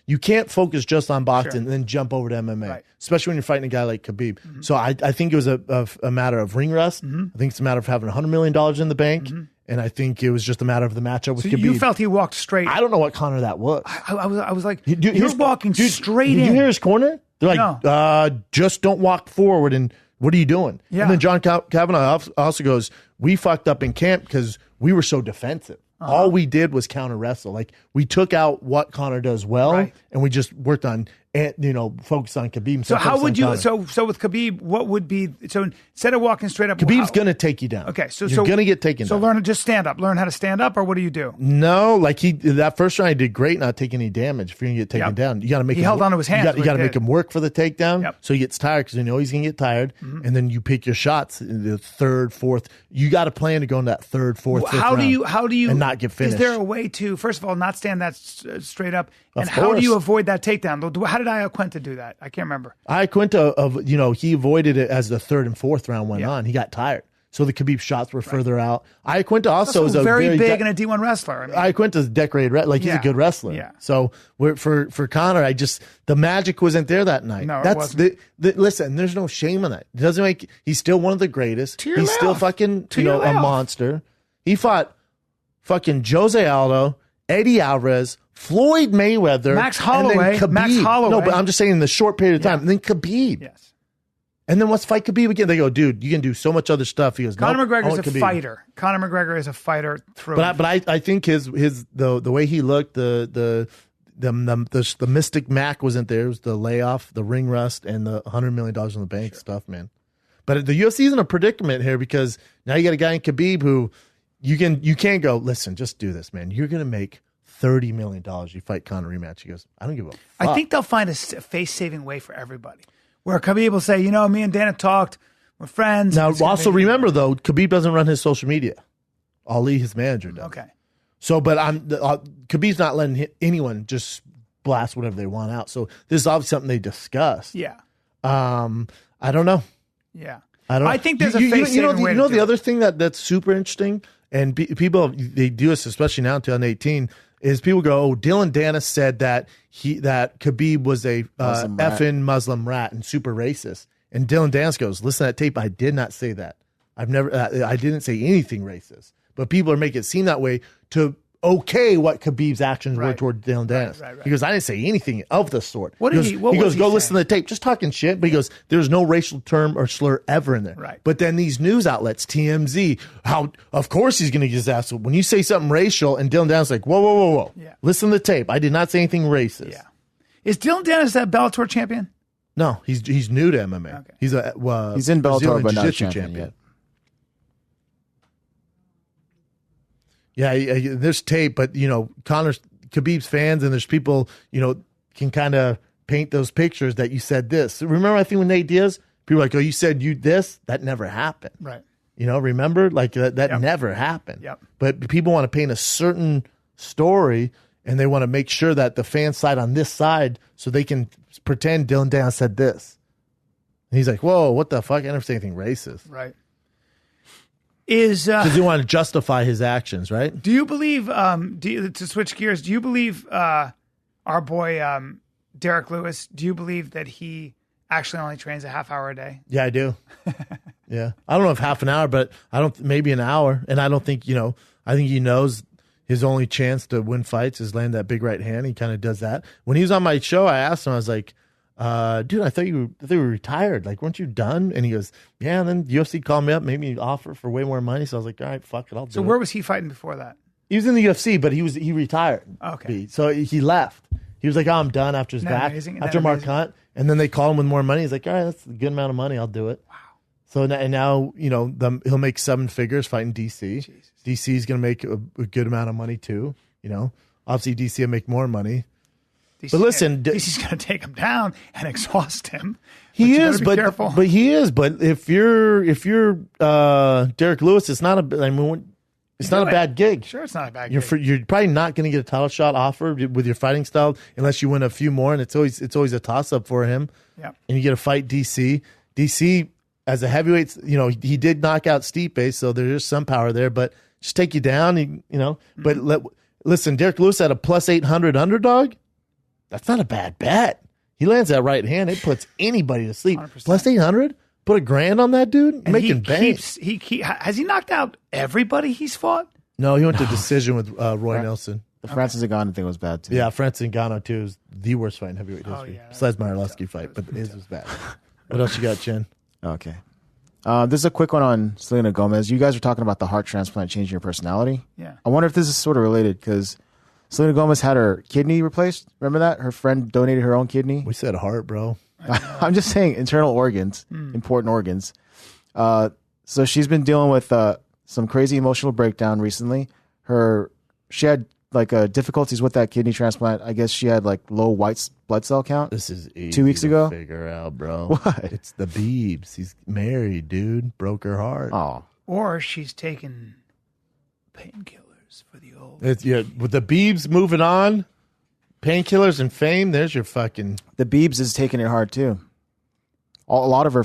you can't focus just on boxing and then jump over to MMA, especially when you're fighting a guy like Khabib. So I think it was a matter of ring rust. I think it's a matter of having $100 million in the bank. And I think it was just a matter of the matchup with Khabib. You felt he walked straight. I don't know what Conor that was. I was like, you're walking straight in. Did you hear his corner? They're like, just don't walk forward. And what are you doing? Yeah. And then John Kavanaugh also goes, we fucked up in camp because we were so defensive. All we did was counter wrestle. Like, we took out what Conor does well, and we just worked on, focus on Khabib. So how would you? So with Khabib, what would be? So instead of walking straight up, Khabib's gonna take you down. Okay, so you're gonna get taken down. So learn stand up. Learn how to stand up, or what do you do? No, like that first round he did great, not taking any damage. If you're gonna get taken down, you got to make. He held onto his hands. You got to make him work for the takedown, so he gets tired because you know he's gonna get tired, and then you pick your shots in the third, fourth. You got to plan to go in that third, fourth. How do you and not get finished? Is there a way to first of all not stand that straight up, and how do you avoid that takedown? How did Iaquinta do that? I can't remember. Iaquinta, he avoided it as the third and fourth round went on. He got tired. So the Khabib shots were further out. Iaquinta also is a very big and a D1 wrestler. Iaquinta's a decorated, he's a good wrestler. Yeah. So for Conor, the magic wasn't there that night. No, it wasn't. Listen, there's no shame in that. It doesn't make. He's still one of the greatest. He's still fucking a monster. He fought fucking Jose Aldo, Eddie Alvarez, Floyd Mayweather, Max Holloway. No, but I'm just saying in the short period of time. And then Khabib. Yes. And then let's fight Khabib again. They go, dude, you can do so much other stuff. He goes, Conor McGregor's a fighter. Conor McGregor is a fighter through. But I think the way he looked, the Mystic Mac wasn't there. It was the layoff, the ring rust, and the $100 million in the bank stuff, man. But the UFC's in a predicament here because now you got a guy in Khabib who you can't go, listen, just do this, man. You're gonna make $30 million. You fight Conor rematch. He goes, I don't give a fuck. I think they'll find a face-saving way for everybody. Where Khabib will say, me and Dana talked, we're friends. Now, also remember, though, Khabib doesn't run his social media. Ali, his manager, does. Okay. So, but Khabib's not letting anyone just blast whatever they want out. So this is obviously something they discussed. Yeah. I don't know. Yeah. I think there's a face-saving way. You know the other thing that's super interesting, and people, they do this, especially now in 2018, is people go, oh, Dylan Dennis said that Khabib was a effing Muslim rat and super racist. And Dylan Dennis goes, listen to that tape. I did not say that. I didn't say anything racist. But people are making it seem that way to okay what Khabib's actions were toward Dylan Dennis. Right. He goes, I didn't say anything of the sort. What he goes, go listen to the tape. Just talking shit. But he goes, there's no racial term or slur ever in there. Right. But then these news outlets, TMZ, of course he's going to get his ass. When you say something racial and Dylan Dennis is like, whoa. Yeah. Listen to the tape. I did not say anything racist. Yeah. Is Dylan Dennis that Bellator champion? No, he's new to MMA. Okay. He's in Bellator, but not champion yet. Yeah, there's tape, but Khabib's fans and there's people, can kind of paint those pictures that you said this. Remember, I think when Nate Diaz, people were like, oh, you said you this? That never happened. Right. Remember? Like that never happened. Yep. But people want to paint a certain story and they want to make sure that the fan side on this side so they can pretend Dylan Dennis said this. And he's like, whoa, what the fuck? I never say anything racist. Right. Because you want to justify his actions, right? Do you believe, to switch gears, do you believe our boy Derek Lewis, do you believe that he actually only trains a half hour a day? Yeah, I do. Yeah. I don't know if half an hour, but maybe an hour. And I don't think, I think he knows his only chance to win fights is land that big right hand. He kind of does that. When he was on my show, I asked him, I was like, dude, I thought you were retired. Like, weren't you done? And he goes, yeah. And then UFC called me up, made me an offer for way more money. So I was like, all right, fuck it, I'll do it. So where was he fighting before that? He was in the UFC, but he retired. Okay. So he left. He was like, oh, I'm done after his back. After Mark Hunt. And then they call him with more money. He's like, all right, that's a good amount of money. I'll do it. Wow. So now, he'll make 7 figures fighting DC. Jesus. DC's going to make a good amount of money too. Obviously DC will make more money. But listen, DC's going to take him down and exhaust him. He is, but he is. But if you're Derek Lewis, it's not a. It's not a bad gig. Sure, it's not a bad gig. You're probably not going to get a title shot offer with your fighting style unless you win a few more, and it's always a toss up for him. Yeah, and you get to fight DC. DC, as a heavyweight, he did knock out Stipe, so there's some power there, but just take you down, But listen, Derek Lewis at a plus 800 underdog, that's not a bad bet. He lands that right hand, it puts anybody to sleep. 100%. Plus 800? Put $1,000 on that dude? And making bank. Has he knocked out everybody he's fought? No, he went to decision with Roy Nelson. The Francis Ngannou thing was bad, too. Yeah, Francis Ngannou, too, is the worst fight in heavyweight history. Besides my Arlovsky fight, but his was bad. What else you got, Chen? Okay. This is a quick one on Selena Gomez. You guys were talking about the heart transplant changing your personality. Yeah. I wonder if this is sort of related because Selena Gomez had her kidney replaced. Remember that? Her friend donated her own kidney. We said heart, bro. I'm just saying internal organs, important organs. So she's been dealing with some crazy emotional breakdown recently. She had difficulties with that kidney transplant. I guess she had low white blood cell count. This is easy 2 weeks ago. Figure out, bro. What? It's the Biebs. He's married, dude. Broke her heart. Oh. Or she's taken painkillers for the old. With the Biebs moving on, painkillers and fame. There's your fucking. The Biebs is taking it hard too. A lot of her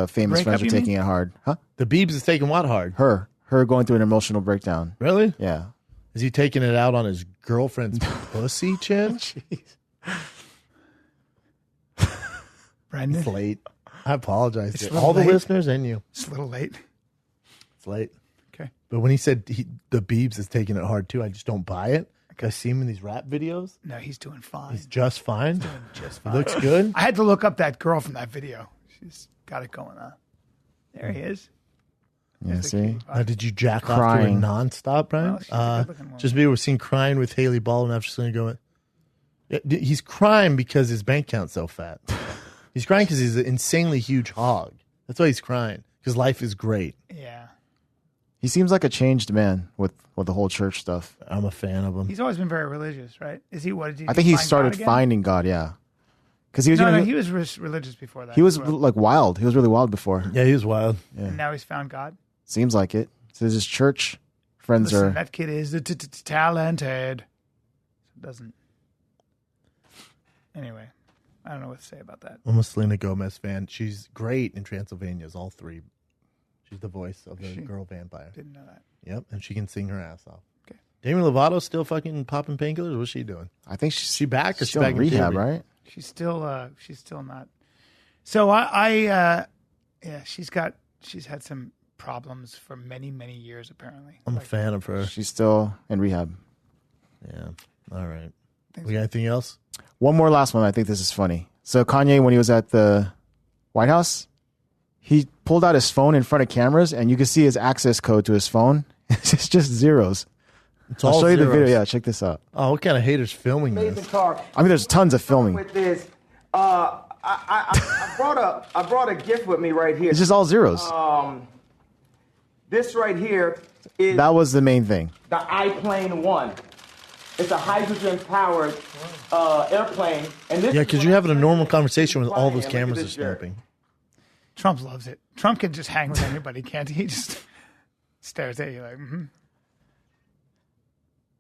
famous friends are taking it hard. Huh? The Biebs is taking what hard? Her going through an emotional breakdown. Really? Yeah. Is he taking it out on his girlfriend's pussy, Chen? Jeez. Brendan? It's late. I apologize to all the listeners and you. It's a little late. It's late. Okay. But when he said the Biebs is taking it hard too, I just don't buy it. I see him in these rap videos. No, he's doing fine. He's just fine. He's doing just fine. He looks good. I had to look up that girl from that video. She's got it going on. There he is. Yeah, see? Did you jack Crying. off to her nonstop, Brian? Well, she's a good-looking woman. Just maybe we're seeing crying with Haley Baldwin after Selena Gomez. He's crying because his bank account's so fat. He's crying because he's an insanely huge hog. That's why he's crying, because life is great. Yeah. He seems like a changed man with the whole church stuff. I'm a fan of him. He's always been very religious, right? Is he? What did he? I think he started finding God. Yeah, because he was. He was religious before that. He was wild. He was really wild before. Yeah, he was wild. Yeah. And now he's found God. Seems like it. So his church friends Listen, are. that kid is talented. Doesn't. Anyway, I don't know what to say about that. I'm a Selena Gomez fan. She's great in Transylvania's all three. She's the voice of the girl vampire. Didn't know that. Yep, and she can sing her ass off. Okay. Demi Lovato still fucking popping painkillers? What's she doing? I think she back or still she back in rehab, right? She's still not. So she's had some problems for many, many years apparently. I'm a fan of her. She's still in rehab. Yeah. All right. We got anything else? One more last one. I think this is funny. So Kanye, when he was at the White House, he pulled out his phone in front of cameras, and you can see his access code to his phone. It's just zeros. I'll show you the video. Yeah, check this out. Oh, what kind of haters filming this? I mean, there's tons of filming. With this, I brought a gift with me right here. It's just all zeros. This right here is That was the main thing. the iPlane 1. It's a hydrogen-powered airplane, and this. Yeah, because you're having a normal conversation with all those cameras are snapping. Trump loves it. Trump can just hang with anybody, can't he? He just stares at you like, mm-hmm.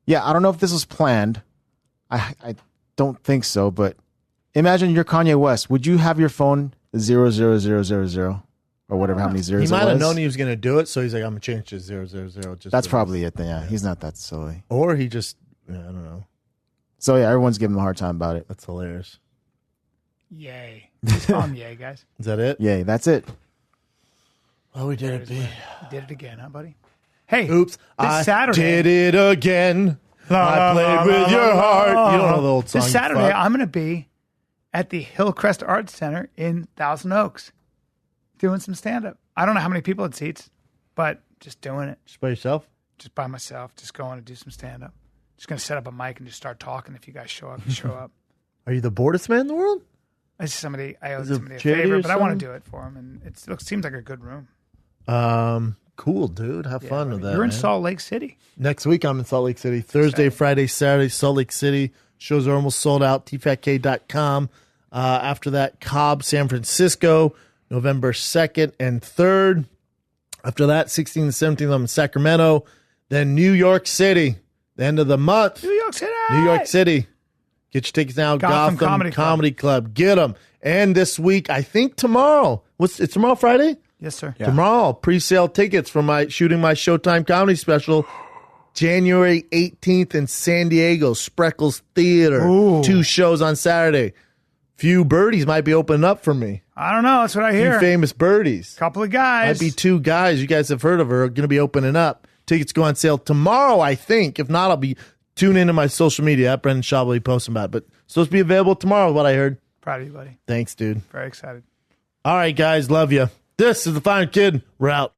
Yeah, I don't know if this was planned. I don't think so, but imagine you're Kanye West. Would you have your phone 00000 or whatever, how many zeros He might it have was? known he was going to do it, so he's like, I'm going to change to 000. Just That's probably it then, yeah. He's not that silly. Or he just, I don't know. So yeah, everyone's giving him a hard time about it. That's hilarious. Yay. Just call him yay, guys. Is that it? Yay, that's it. Oh, we did it, B. You did it again, huh, buddy? Hey, Oops, this Saturday. did it again. I played with your heart. You don't know the old song. This Saturday, I'm going to be at the Hillcrest Arts Center in Thousand Oaks doing some stand-up. I don't know how many people at seats, but just doing it. Just by yourself? Just by myself, just going to do some stand-up. Just going to set up a mic and just start talking. If you guys show up, you show up. Are you the boredest man in the world? I owe somebody a charity favor, or but I want to something? do it for him, and it seems like a good room. Cool, dude. Have fun with that. You're in man. Salt Lake City. Next week, I'm in Salt Lake City. Thursday, Friday, Saturday, Salt Lake City. Shows are almost sold out. tfatk.com. After that, Cobb, San Francisco, November 2nd and 3rd. After that, 16th and 17th, I'm in Sacramento. Then New York City, the end of the month. New York City. New York City. Get your tickets now. Gotham Comedy Club. Get them. And this week, I think tomorrow. It's tomorrow Friday? Yes, sir. Yeah. Tomorrow, pre-sale tickets for my Showtime comedy special, January 18th in San Diego, Spreckles Theater. Ooh. 2 shows on Saturday. Few birdies might be opening up for me. I don't know. That's what I hear. Few famous birdies. Couple of guys. Might be 2 guys you guys have heard of are going to be opening up. Tickets go on sale tomorrow, I think. If not, I'll be tuning into my social media at Brendan Schaub will be posting about it. But supposed to be available tomorrow, what I heard. Proud of you, buddy. Thanks, dude. Very excited. All right, guys. Love you. This is the Fine Kid. We're out.